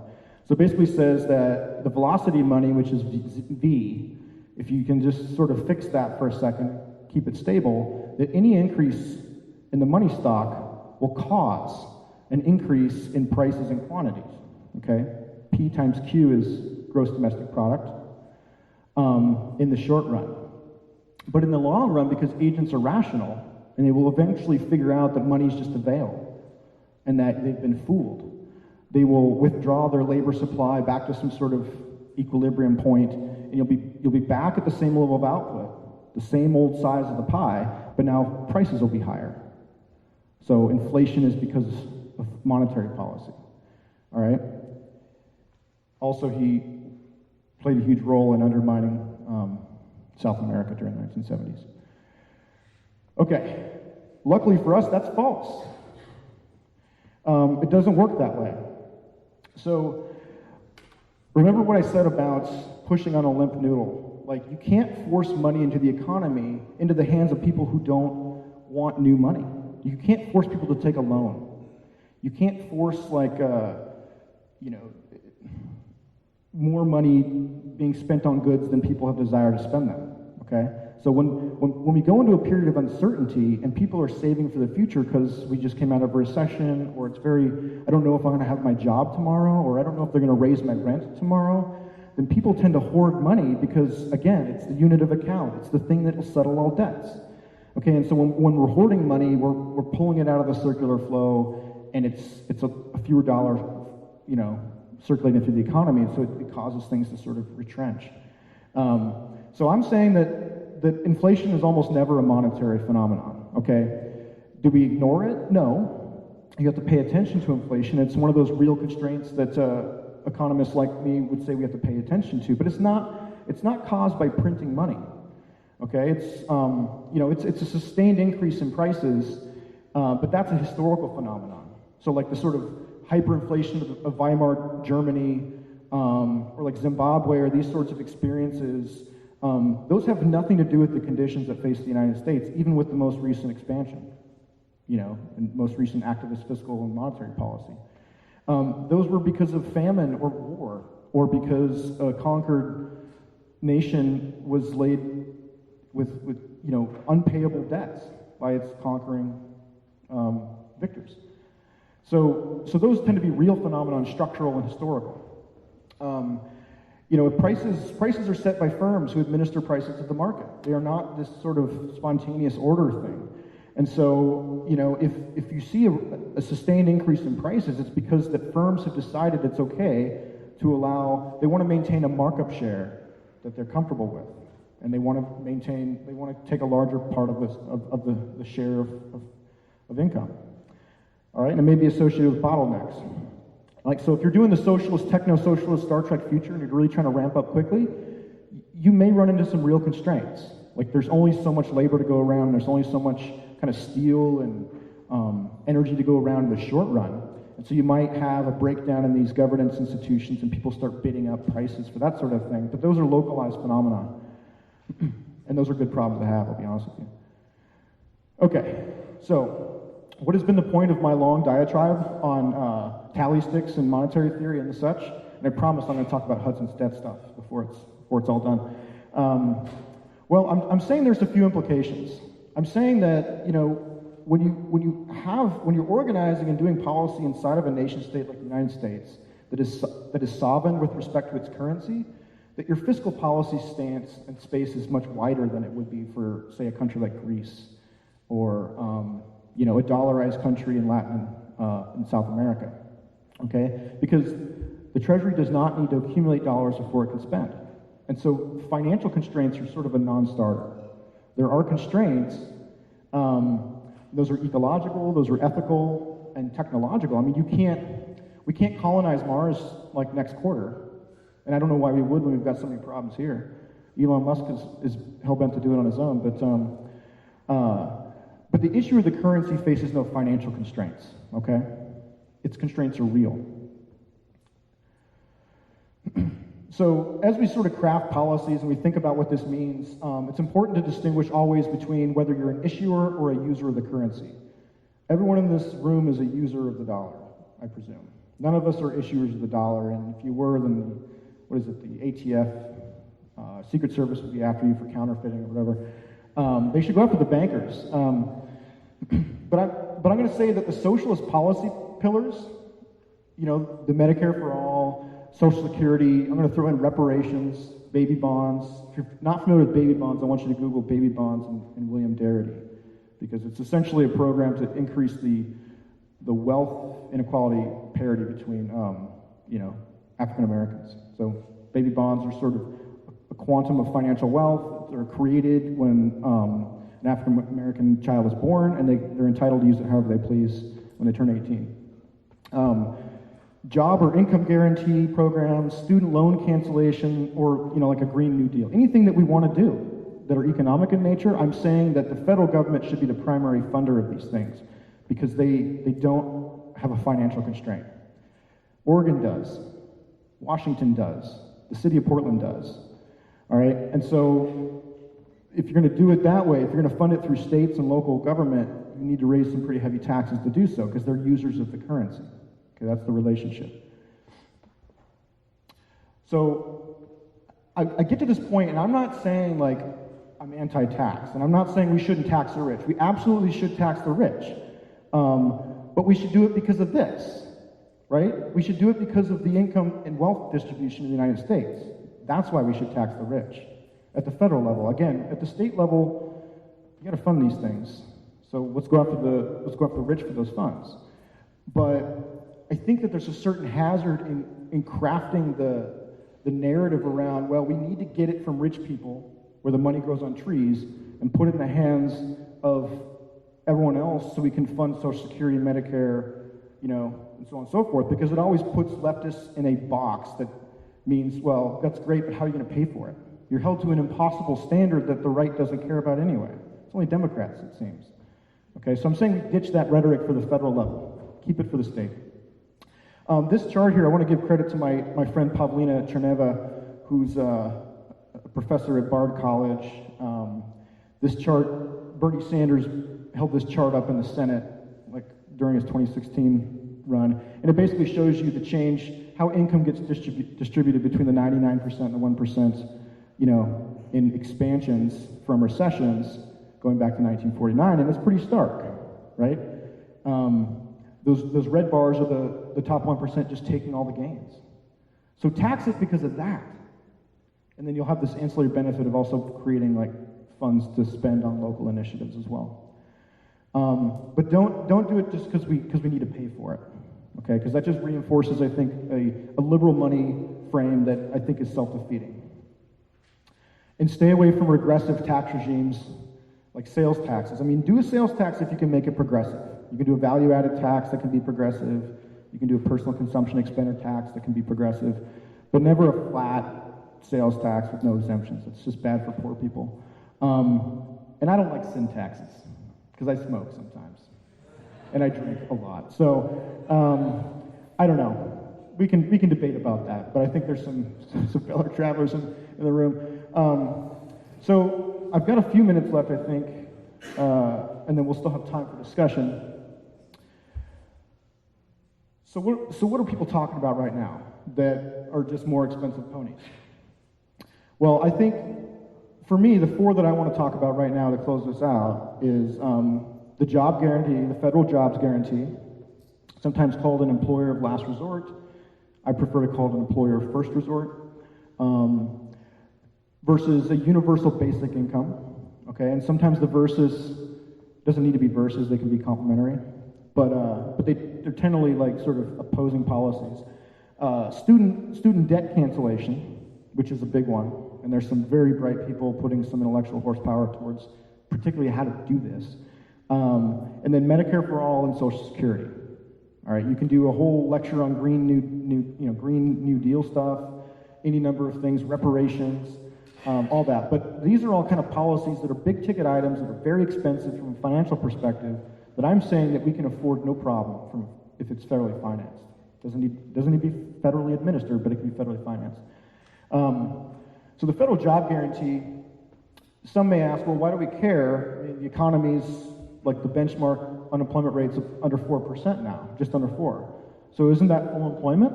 So it basically says that the velocity of money, which is V, if you can just sort of fix that for a second, keep it stable, that any increase in the money stock will cause an increase in prices and quantities, okay? P times Q is gross domestic product in the short run. But in the long run, because agents are rational, and they will eventually figure out that money is just a veil, and that they've been fooled, they will withdraw their labor supply back to some sort of equilibrium point, and you'll be back at the same level of output, the same old size of the pie, but now prices will be higher. So inflation is because of monetary policy, all right? Also, he played a huge role in undermining South America during the 1970s. Okay, luckily for us, that's false. It doesn't work that way. So remember what I said about pushing on a limp noodle. Like, you can't force money into the economy, into the hands of people who don't want new money. You can't force people to take a loan. You can't force, like, more money being spent on goods than people have desire to spend them, okay? So when we go into a period of uncertainty and people are saving for the future because we just came out of a recession, or I don't know if I'm going to have my job tomorrow, or I don't know if they're going to raise my rent tomorrow, then people tend to hoard money because, again, it's the unit of account. It's the thing that will settle all debts. Okay, and so when we're hoarding money, we're pulling it out of the circular flow, and it's a fewer dollars, circulating through the economy, so it causes things to sort of retrench. So I'm saying that inflation is almost never a monetary phenomenon, okay? Do we ignore it? No. You have to pay attention to inflation. It's one of those real constraints that economists like me would say we have to pay attention to, but it's not caused by printing money, okay? It's a sustained increase in prices, but that's a historical phenomenon. So like the sort of hyperinflation of Weimar Germany, or like Zimbabwe, or these sorts of experiences, those have nothing to do with the conditions that face the United States, even with the most recent expansion, and most recent activist fiscal and monetary policy. Those were because of famine or war, or because a conquered nation was laid with unpayable debts by its conquering victors. So those tend to be real phenomena, structural and historical. Prices are set by firms who administer prices to the market. They are not this sort of spontaneous order thing. And so, if you see a sustained increase in prices, it's because that firms have decided it's okay to they want to maintain a markup share that they're comfortable with. And they want to take a larger part of the share of income. All right, and it may be associated with bottlenecks. So if you're doing the socialist, techno-socialist Star Trek future and you're really trying to ramp up quickly, you may run into some real constraints. Like, there's only so much labor to go around, there's only so much kind of steel and energy to go around in the short run. And so you might have a breakdown in these governance institutions and people start bidding up prices for that sort of thing. But those are localized phenomena. And those are good problems to have, I'll be honest with you. Okay, so what has been the point of my long diatribe on tally sticks and monetary theory and such? And I promise I'm going to talk about Hudson's death stuff before it's all done. Well, I'm saying there's a few implications. I'm saying that when you're organizing and doing policy inside of a nation state like the United States that is sovereign with respect to its currency, that your fiscal policy stance and space is much wider than it would be for, say, a country like Greece or a dollarized country in in South America, okay? Because the Treasury does not need to accumulate dollars before it can spend. And so financial constraints are sort of a non-starter. There are constraints, those are ecological, those are ethical, and technological. I mean, we can't colonize Mars like next quarter, and I don't know why we would when we've got so many problems here. Elon Musk is hell-bent to do it on his own, but the issue of the currency faces no financial constraints, okay? its constraints are real. So as we sort of craft policies and we think about what this means, it's important to distinguish always between whether you're an issuer or a user of the currency. Everyone in this room is a user of the dollar, I presume. None of us are issuers of the dollar, and if you were, then what is it, the ATF, Secret Service would be after you for counterfeiting or whatever. They should go after the bankers. But I'm going to say that the socialist policy pillars, you know, the Medicare for all, Social Security, I'm going to throw in reparations, baby bonds. If you're not familiar with baby bonds, I want you to Google baby bonds and William Darity, because it's essentially a program to increase the wealth inequality parity between, you know, African Americans. So baby bonds are sort of a quantum of financial wealth. They're created when an African American child is born, and they're entitled to use it however they please when they turn 18. Job or income guarantee programs, student loan cancellation, or, you know, like a Green New Deal. Anything that we want to do that are economic in nature, I'm saying that the federal government should be the primary funder of these things because they don't have a financial constraint. Oregon does. Washington does. The city of Portland does. All right? And so if you're going to do it that way, if you're going to fund it through states and local government, you need to raise some pretty heavy taxes to do so because they're users of the currency. Okay, that's the relationship. So I get to this point, and I'm not saying like I'm anti-tax, and I'm not saying we shouldn't tax the rich. We absolutely should tax the rich, but we should do it because of this, right? We should do it because of the income and wealth distribution in the United States. That's why we should tax the rich at the federal level. Again, at the state level, you got to fund these things. So let's go after the rich for those funds. But I think that there's a certain hazard in crafting the narrative around, well, we need to get it from rich people where the money grows on trees and put it in the hands of everyone else so we can fund Social Security, Medicare, you know, and so on and so forth, because it always puts leftists in a box that means, well, that's great, but how are you going to pay for it? You're held to an impossible standard that the right doesn't care about anyway. It's only Democrats, it seems. Okay, so I'm saying we ditch that rhetoric for the federal level. Keep it for the state. This chart here, I want to give credit to my friend Pavlina Cherneva, who's a professor at Bard College. This chart, Bernie Sanders held this chart up in the Senate like during his 2016 run, and it basically shows you the change, how income gets distributed between the 99% and the 1%, you know, in expansions from recessions going back to 1949, and it's pretty stark, right? Those red bars are the top 1% just taking all the gains. So tax it because of that. And then you'll have this ancillary benefit of also creating like funds to spend on local initiatives as well. But don't do it just because we need to pay for it. Okay, because that just reinforces, I think, a liberal money frame that I think is self-defeating. And stay away from regressive tax regimes like sales taxes. I mean, do a sales tax if you can make it progressive. You can do a value-added tax that can be progressive. You can do a personal consumption expenditure tax that can be progressive, but never a flat sales tax with no exemptions. It's just bad for poor people. And I don't like sin taxes because I smoke sometimes, and I drink a lot. So I don't know. We can debate about that, but I think there's some fellow travelers in the room. So I've got a few minutes left, I think, and then we'll still have time for discussion. So what are people talking about right now that are just more expensive ponies? Well, I think, for me, the four that I want to talk about right now to close this out is the job guarantee, the federal jobs guarantee, sometimes called an employer of last resort. I prefer to call it an employer of first resort, versus a universal basic income. Okay, and sometimes the verses doesn't need to be verses; they can be complementary, but they're generally like sort of opposing policies. Student debt cancellation, which is a big one, and there's some very bright people putting some intellectual horsepower towards particularly how to do this. And then Medicare for all and Social Security. All right, you can do a whole lecture on Green New Deal stuff, any number of things, reparations, all that. But these are all kind of policies that are big ticket items that are very expensive from a financial perspective that I'm saying that we can afford no problem from if it's federally financed. Doesn't need to be federally administered, but it can be federally financed. So the federal job guarantee, some may ask, well, why do we care? I mean, the economy's like the benchmark unemployment rate's under 4% now, just under 4. So isn't that full employment?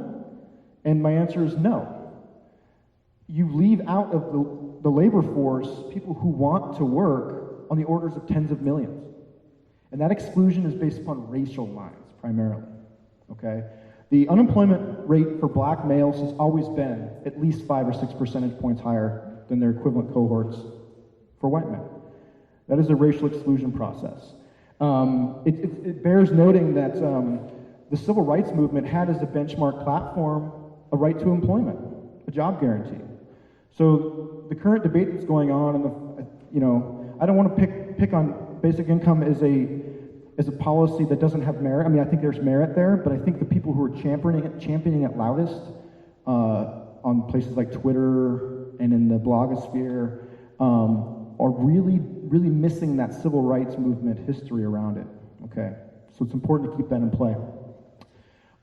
And my answer is no. You leave out of the labor force people who want to work on the orders of tens of millions. And that exclusion is based upon racial lines, primarily, okay? The unemployment rate for black males has always been at least 5 or 6 percentage points higher than their equivalent cohorts for white men. That is a racial exclusion process. It bears noting that the civil rights movement had as a benchmark platform a right to employment, a job guarantee. So the current debate that's going on, and I don't want to pick on basic income as a policy that doesn't have merit. I mean, I think there's merit there, but I think the people who are championing it loudest on places like Twitter and in the blogosphere are really missing that civil rights movement history around it, okay? So it's important to keep that in play.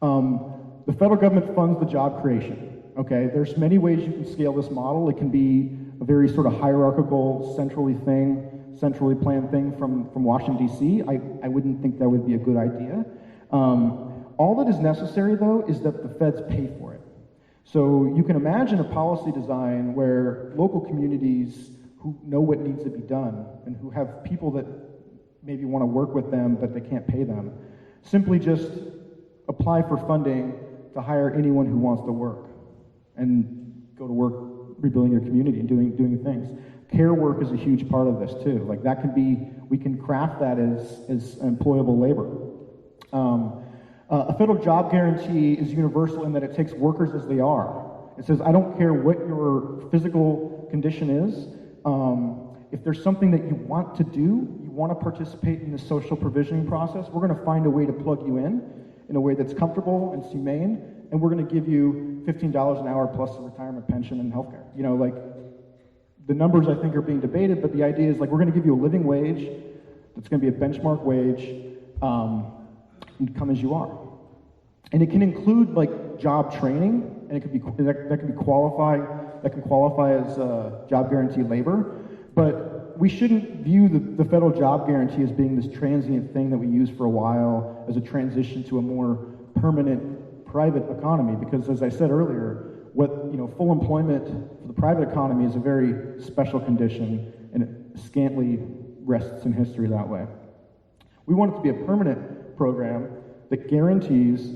The federal government funds the job creation, okay? There's many ways you can scale this model. It can be a very sort of hierarchical, centrally planned thing from Washington, D.C. I wouldn't think that would be a good idea. All that is necessary, though, is that the feds pay for it. So you can imagine a policy design where local communities who know what needs to be done and who have people that maybe want to work with them but they can't pay them, simply just apply for funding to hire anyone who wants to work and go to work rebuilding your community and doing things. Care work is a huge part of this too. Like that can be, we can craft that as employable labor. A federal job guarantee is universal in that it takes workers as they are. It says, I don't care what your physical condition is. If there's something that you want to do, you want to participate in the social provisioning process, we're going to find a way to plug you in a way that's comfortable and humane, and we're going to give you $15 an hour plus a retirement pension and healthcare. You know, like, the numbers I think are being debated, but the idea is like we're going to give you a living wage that's going to be a benchmark wage, and come as you are. And it can include like job training, and it could be that can qualify as job guarantee labor. But we shouldn't view the federal job guarantee as being this transient thing that we use for a while as a transition to a more permanent private economy. Because as I said earlier, full employment for the private economy is a very special condition, and it scantily rests in history that way. We want it to be a permanent program that guarantees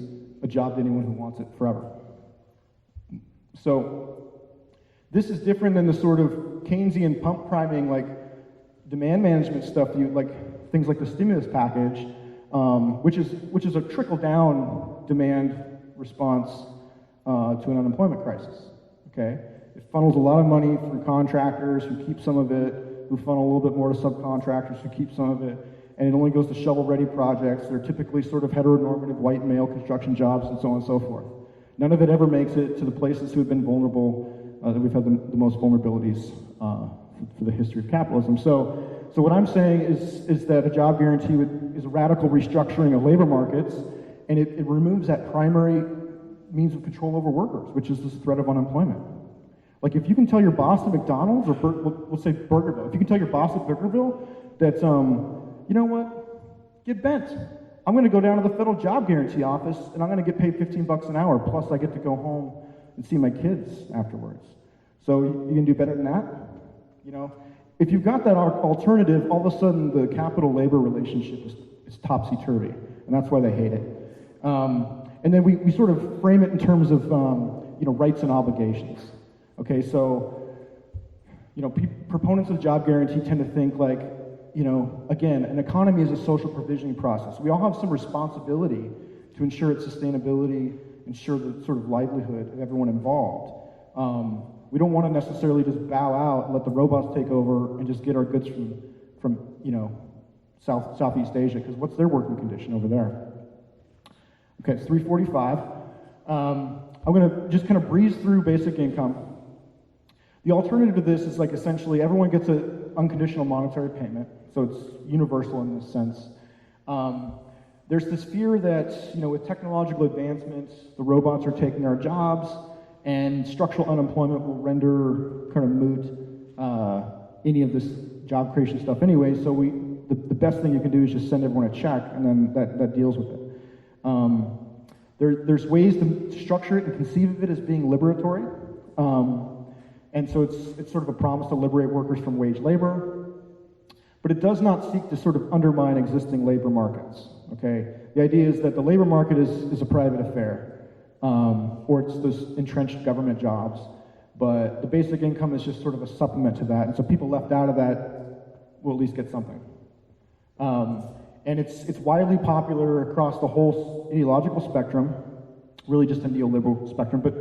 a job to anyone who wants it forever. So this is different than the sort of Keynesian pump priming, like demand management stuff, things like the stimulus package, which is a trickle-down demand response to an unemployment crisis, okay? It funnels a lot of money through contractors who keep some of it, who funnel a little bit more to subcontractors who keep some of it, and it only goes to shovel-ready projects. They're typically sort of heteronormative white male construction jobs and so on and so forth. None of it ever makes it to the places who have been vulnerable, that we've had the most vulnerabilities for the history of capitalism. So what I'm saying is that a job guarantee is a radical restructuring of labor markets, and it removes that primary means of control over workers, which is this threat of unemployment. Like if you can tell your boss at McDonald's, or we'll say Burgerville, if you can tell your boss at Burgerville that, you know what, get bent. I'm going to go down to the federal job guarantee office, and I'm going to get paid $15 an hour, plus I get to go home and see my kids afterwards. So you can do better than that? You know, if you've got that alternative, all of a sudden the capital-labor relationship is topsy-turvy, and that's why they hate it. And then we sort of frame it in terms of rights and obligations. Okay, so proponents of the job guarantee tend to think like, again, an economy is a social provisioning process. We all have some responsibility to ensure its sustainability, ensure the sort of livelihood of everyone involved. We don't want to necessarily just bow out and let the robots take over and just get our goods from Southeast Asia, because what's their working condition over there? Okay, it's 3:45. I'm going to just kind of breeze through basic income. The alternative to this is like essentially everyone gets an unconditional monetary payment, so it's universal in this sense. There's this fear that, with technological advancements, the robots are taking our jobs, and structural unemployment will render kind of moot any of this job creation stuff anyway. So the best thing you can do is just send everyone a check, and then that deals with it. There's ways to structure it and conceive of it as being liberatory. And so it's sort of a promise to liberate workers from wage labor, but it does not seek to sort of undermine existing labor markets, okay? The idea is that the labor market is a private affair, or it's those entrenched government jobs, but the basic income is just sort of a supplement to that, and so people left out of that will at least get something. And it's widely popular across the whole ideological spectrum, really just a neoliberal spectrum, but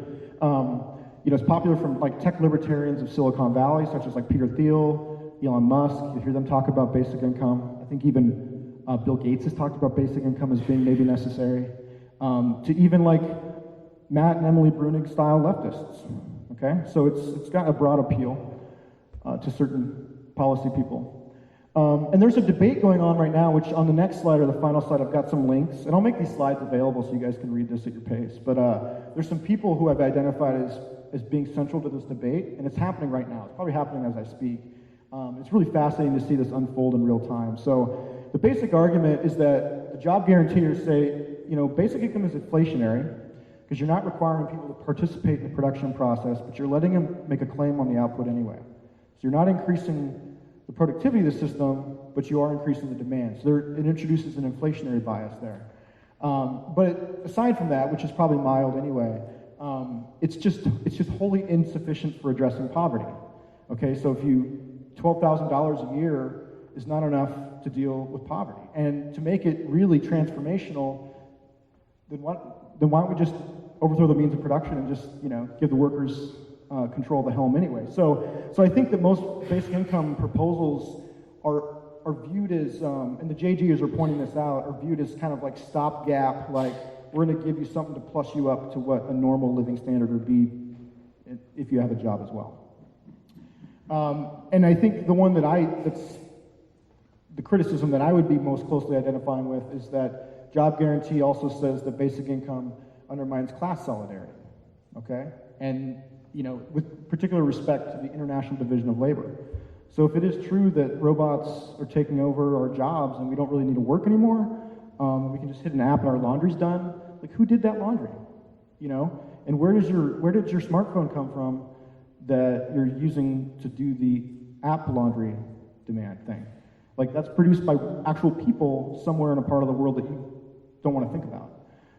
it's popular from like tech libertarians of Silicon Valley, such as like Peter Thiel, Elon Musk. You hear them talk about basic income. I think even Bill Gates has talked about basic income as being maybe necessary. To even like Matt and Emily Brunig style leftists. Okay, so it's got a broad appeal to certain policy people. And there's a debate going on right now, which on the next slide or the final slide, I've got some links, and I'll make these slides available so you guys can read this at your pace. But there's some people who I've identified as being central to this debate, and it's happening right now. It's probably happening as I speak. It's really fascinating to see this unfold in real time. So the basic argument is that the job guarantors say, basic income is inflationary because you're not requiring people to participate in the production process, but you're letting them make a claim on the output anyway. So you're not increasing the productivity of the system, but you are increasing the demand. So it introduces an inflationary bias there. But aside from that, which is probably mild anyway, it's just wholly insufficient for addressing poverty. Okay, so if $12,000 a year is not enough to deal with poverty. And to make it really transformational, then why don't we just overthrow the means of production and just give the workers control the helm anyway? So I think that most basic income proposals are viewed as, and the JGers are pointing this out, are viewed as kind of like stopgap, like we're going to give you something to plus you up to what a normal living standard would be if you have a job as well. And I think the one that's the criticism that I would be most closely identifying with is that job guarantee also says that basic income undermines class solidarity, okay? And, with particular respect to the international division of labor. So if it is true that robots are taking over our jobs and we don't really need to work anymore, we can just hit an app and our laundry's done, like who did that laundry? And where did your smartphone come from that you're using to do the app laundry demand thing? Like that's produced by actual people somewhere in a part of the world that you don't want to think about.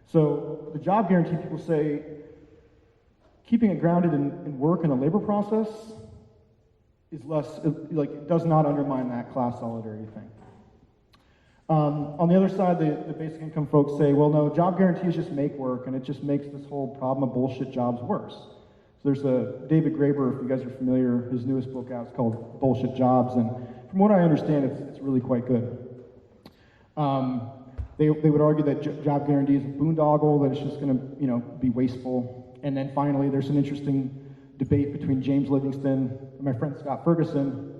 So the job guarantee people say, keeping it grounded in work and the labor process is less, it does not undermine that class solidarity thing. On the other side, the basic income folks say, well, no, job guarantees just make work, and it just makes this whole problem of bullshit jobs worse. So there's David Graeber, if you guys are familiar, his newest book out is called Bullshit Jobs, and from what I understand, it's really quite good. They would argue that job guarantee is a boondoggle, that it's just going to be wasteful. And then finally, there's an interesting debate between James Livingston and my friend Scott Ferguson.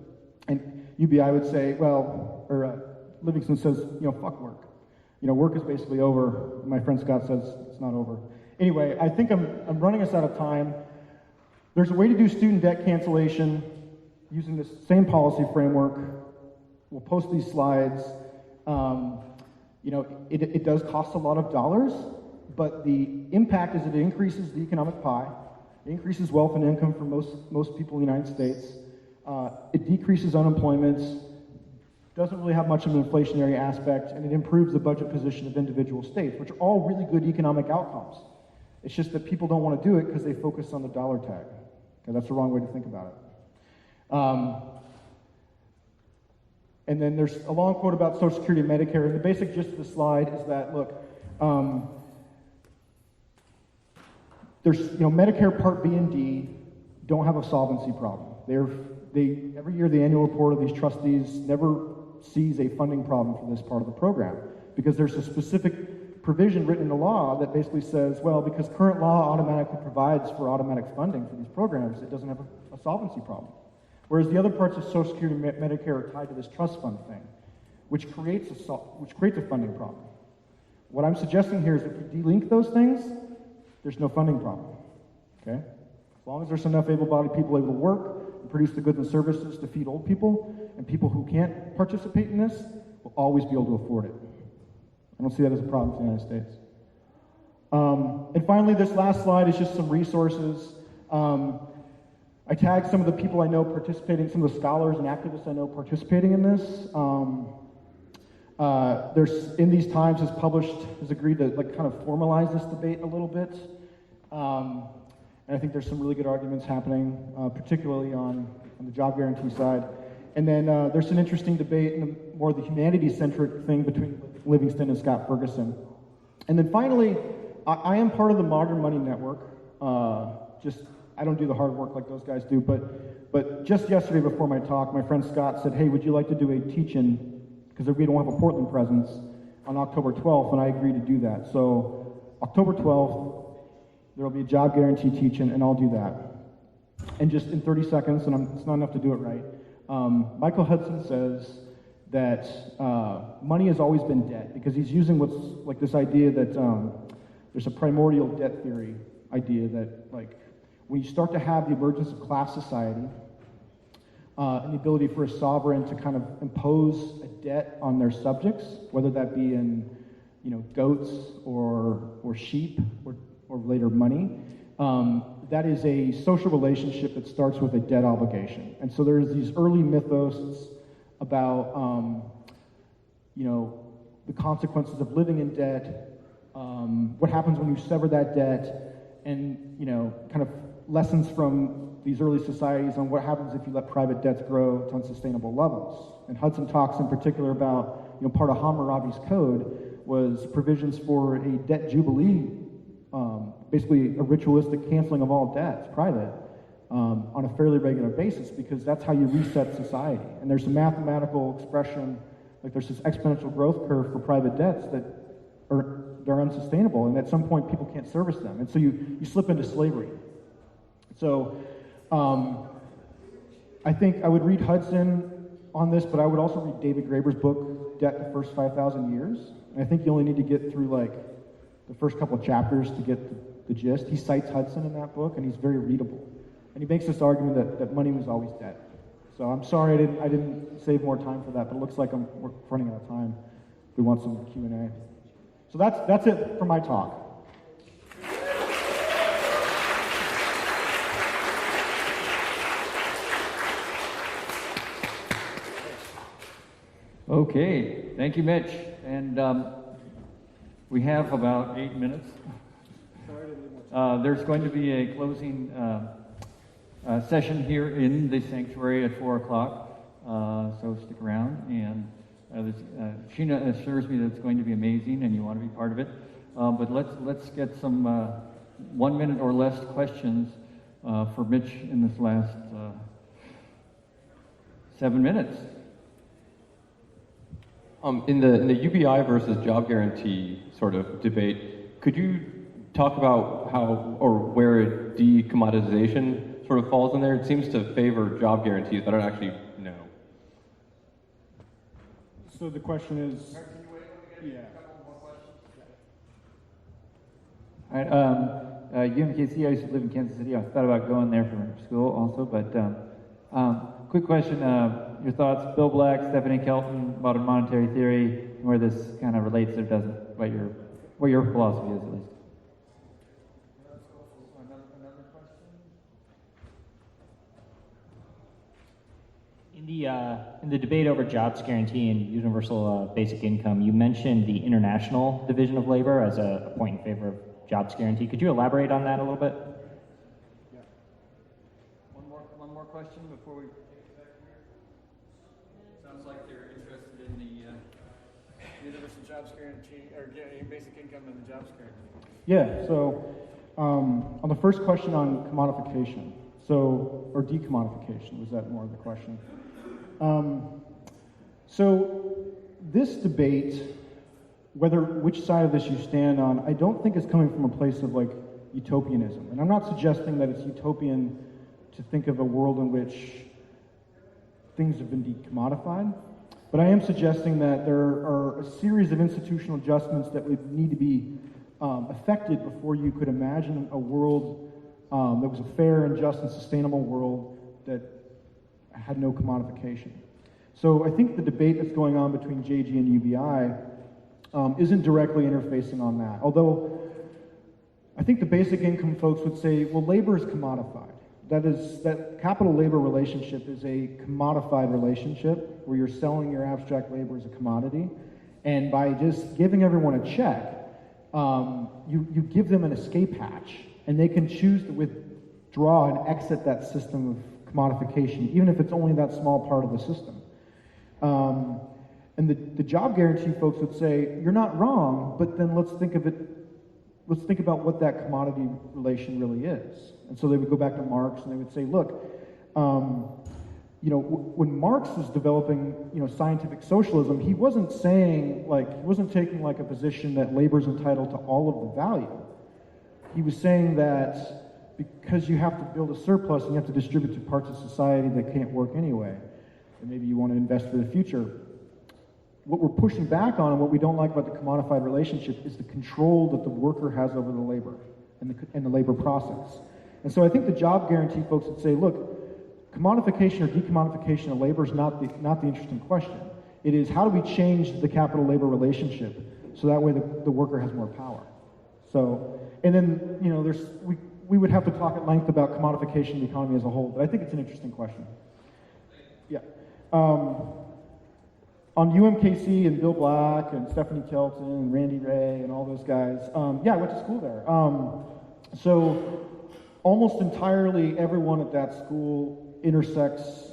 And UBI would say, Livingston says, fuck work. Work is basically over. My friend Scott says it's not over. Anyway, I think I'm running us out of time. There's a way to do student debt cancellation using this same policy framework. We'll post these slides. It does cost a lot of dollars, but the impact is it increases the economic pie, it increases wealth and income for most people in the United States, it decreases unemployment, doesn't really have much of an inflationary aspect, and it improves the budget position of individual states, which are all really good economic outcomes. It's just that people don't want to do it because they focus on the dollar tag. Okay, that's the wrong way to think about it. And then there's a long quote about Social Security and Medicare, and the basic gist of the slide is that, look, there's, Medicare Part B and D don't have a solvency problem. Every year the annual report of these trustees never sees a funding problem for this part of the program because there's a specific provision written in the law that basically says, well, because current law automatically provides for automatic funding for these programs, it doesn't have a solvency problem. Whereas the other parts of Social Security and Medicare are tied to this trust fund thing, which creates a funding problem. What I'm suggesting here is if you delink those things, there's no funding problem, okay? As long as there's enough able-bodied people able to work and produce the goods and services to feed old people, and people who can't participate in this will always be able to afford it. I don't see that as a problem in the United States. And finally, this last slide is just some resources. I tagged some of the people I know participating, some of the scholars and activists I know participating in this. There's, in these times, has agreed to like kind of formalize this debate a little bit. And I think there's some really good arguments happening, particularly on the job guarantee side. And then there's an interesting debate in more the humanities-centric thing between Livingston and Scott Ferguson. And then finally, I am part of the Modern Money Network. I don't do the hard work like those guys do, but just yesterday before my talk, my friend Scott said, hey, would you like to do a teach-in, because we don't have a Portland presence, on October 12th, and I agreed to do that. So October 12th, there will be a job guarantee teach-in, and I'll do that. And just in 30 seconds, and it's not enough to do it right, Michael Hudson says that money has always been debt, because he's using what's like this idea that there's a primordial debt theory idea that like when you start to have the emergence of class society and the ability for a sovereign to kind of impose a debt on their subjects, whether that be in goats or sheep or later money, that is a social relationship that starts with a debt obligation. And so there's these early mythos about the consequences of living in debt, what happens when you sever that debt, and kind of lessons from these early societies on what happens if you let private debts grow to unsustainable levels. And Hudson talks in particular about part of Hammurabi's code was provisions for a debt jubilee, basically a ritualistic canceling of all debts, private, on a fairly regular basis, because that's how you reset society. And there's a mathematical expression, like there's this exponential growth curve for private debts that they're unsustainable, and at some point people can't service them, and so you slip into slavery. So I think I would read Hudson on this, but I would also read David Graeber's book, Debt the First 5,000 Years. And I think you only need to get through like the first couple of chapters to get the gist. He cites Hudson in that book, and he's very readable. And he makes this argument that money was always debt. So I'm sorry I didn't save more time for that, but it looks like we're running out of time. We want some Q&A. So that's it for my talk. Okay, thank you, Mitch. And we have about 8 minutes. There's going to be a closing session here in the sanctuary at 4 o'clock, so stick around. And Sheena assures me that it's going to be amazing and you want to be part of it. But let's get some 1 minute or less questions for Mitch in this last 7 minutes. In the UBI versus job guarantee sort of debate, could you talk about how or where decommoditization sort of falls in there? It seems to favor job guarantees, but I don't actually know. So the question is, yeah. All right, UMKC, I used to live in Kansas City. I thought about going there for school also, but quick question, your thoughts, Bill Black, Stephanie Kelton, modern monetary theory, and where this kind of relates or doesn't, what your philosophy is at least. Another question? In the debate over jobs guarantee and universal basic income, you mentioned the international division of labor as a point in favor of jobs guarantee. Could you elaborate on that a little bit? Yeah. One more question before we. Sounds like you're interested in the universal jobs guarantee or basic income and the jobs guarantee. Yeah. So on the first question on commodification, or decommodification, was that more of the question? So this debate, which side of this you stand on, I don't think is coming from a place of like utopianism. And I'm not suggesting that it's utopian to think of a world in which things have been decommodified, But I am suggesting that there are a series of institutional adjustments that would need to be effected before you could imagine a world that was a fair and just and sustainable world that had no commodification. So I think the debate that's going on between JG and UBI isn't directly interfacing on that. Although I think the basic income folks would say, well, labor is commodified. That capital-labor relationship is a commodified relationship where you're selling your abstract labor as a commodity. And by just giving everyone a check, you give them an escape hatch, and they can choose to withdraw and exit that system of commodification, even if it's only that small part of the system. And the job guarantee folks would say, you're not wrong, but then let's think about what that commodity relation really is. And so they would go back to Marx and they would say, look, when Marx was developing, scientific socialism, he wasn't saying, he wasn't taking a position that labor's entitled to all of the value. He was saying that because you have to build a surplus and you have to distribute to parts of society that can't work anyway, and maybe you want to invest for the future. What we're pushing back on and what we don't like about the commodified relationship is the control that the worker has over the labor and the labor process. And so I think the job guarantee folks would say, look, commodification or decommodification of labor is not the interesting question. It is, how do we change the capital-labor relationship so that way the worker has more power? So, and then, we would have to talk at length about commodification of the economy as a whole, but I think it's an interesting question. Yeah. On UMKC and Bill Black and Stephanie Kelton and Randy Ray and all those guys, I went to school there. So almost entirely everyone at that school intersects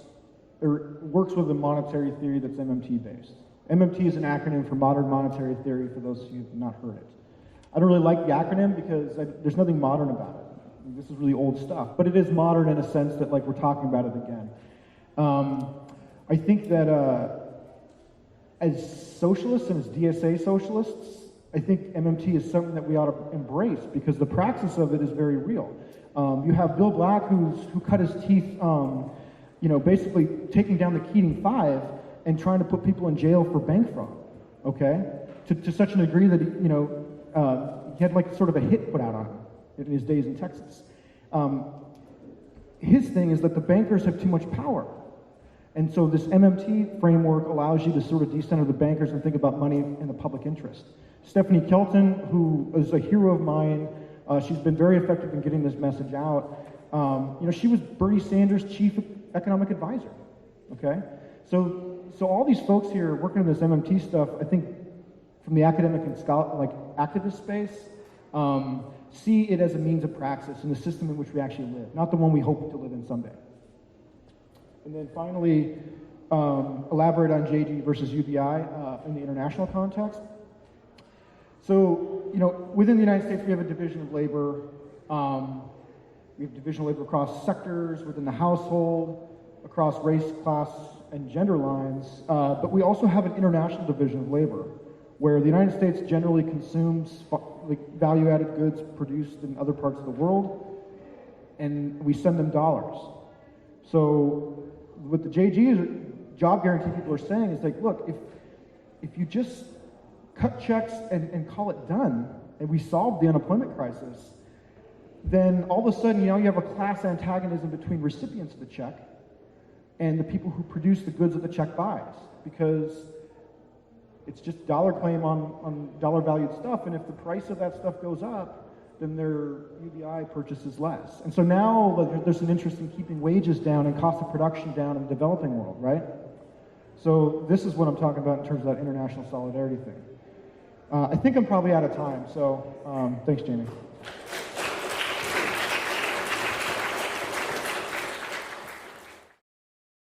or works with a monetary theory that's MMT based. MMT is an acronym for Modern Monetary Theory, for those of you who have not heard it. I don't really like the acronym because there's nothing modern about it. This is really old stuff, but it is modern in a sense that we're talking about it again. I think that as socialists and as DSA socialists, I think MMT is something that we ought to embrace because the praxis of it is very real. You have Bill Black who cut his teeth, basically taking down the Keating Five and trying to put people in jail for bank fraud, okay? To such a degree that he had sort of a hit put out on him in his days in Texas. His thing is that the bankers have too much power. And so this MMT framework allows you to sort of decenter the bankers and think about money in the public interest. Stephanie Kelton, who is a hero of mine, she's been very effective in getting this message out. She was Bernie Sanders' chief economic advisor, okay? So all these folks here working on this MMT stuff, I think from the academic and activist space, see it as a means of praxis in the system in which we actually live, not the one we hope to live in someday. And then finally, elaborate on JG versus UBI in the international context. So, within the United States, we have a division of labor. We have division of labor across sectors, within the household, across race, class, and gender lines. But we also have an international division of labor, where the United States generally consumes value-added goods produced in other parts of the world, and we send them dollars. So what the JG job guarantee people are saying is look, if you just cut checks and call it done, and we solve the unemployment crisis, then all of a sudden, you have a class antagonism between recipients of the check and the people who produce the goods that the check buys, because it's just dollar claim on dollar valued stuff, and if the price of that stuff goes up, then their UBI purchases less. And so now there's an interest in keeping wages down and cost of production down in the developing world, right? So this is what I'm talking about in terms of that international solidarity thing. I think I'm probably out of time, so thanks, Jamie.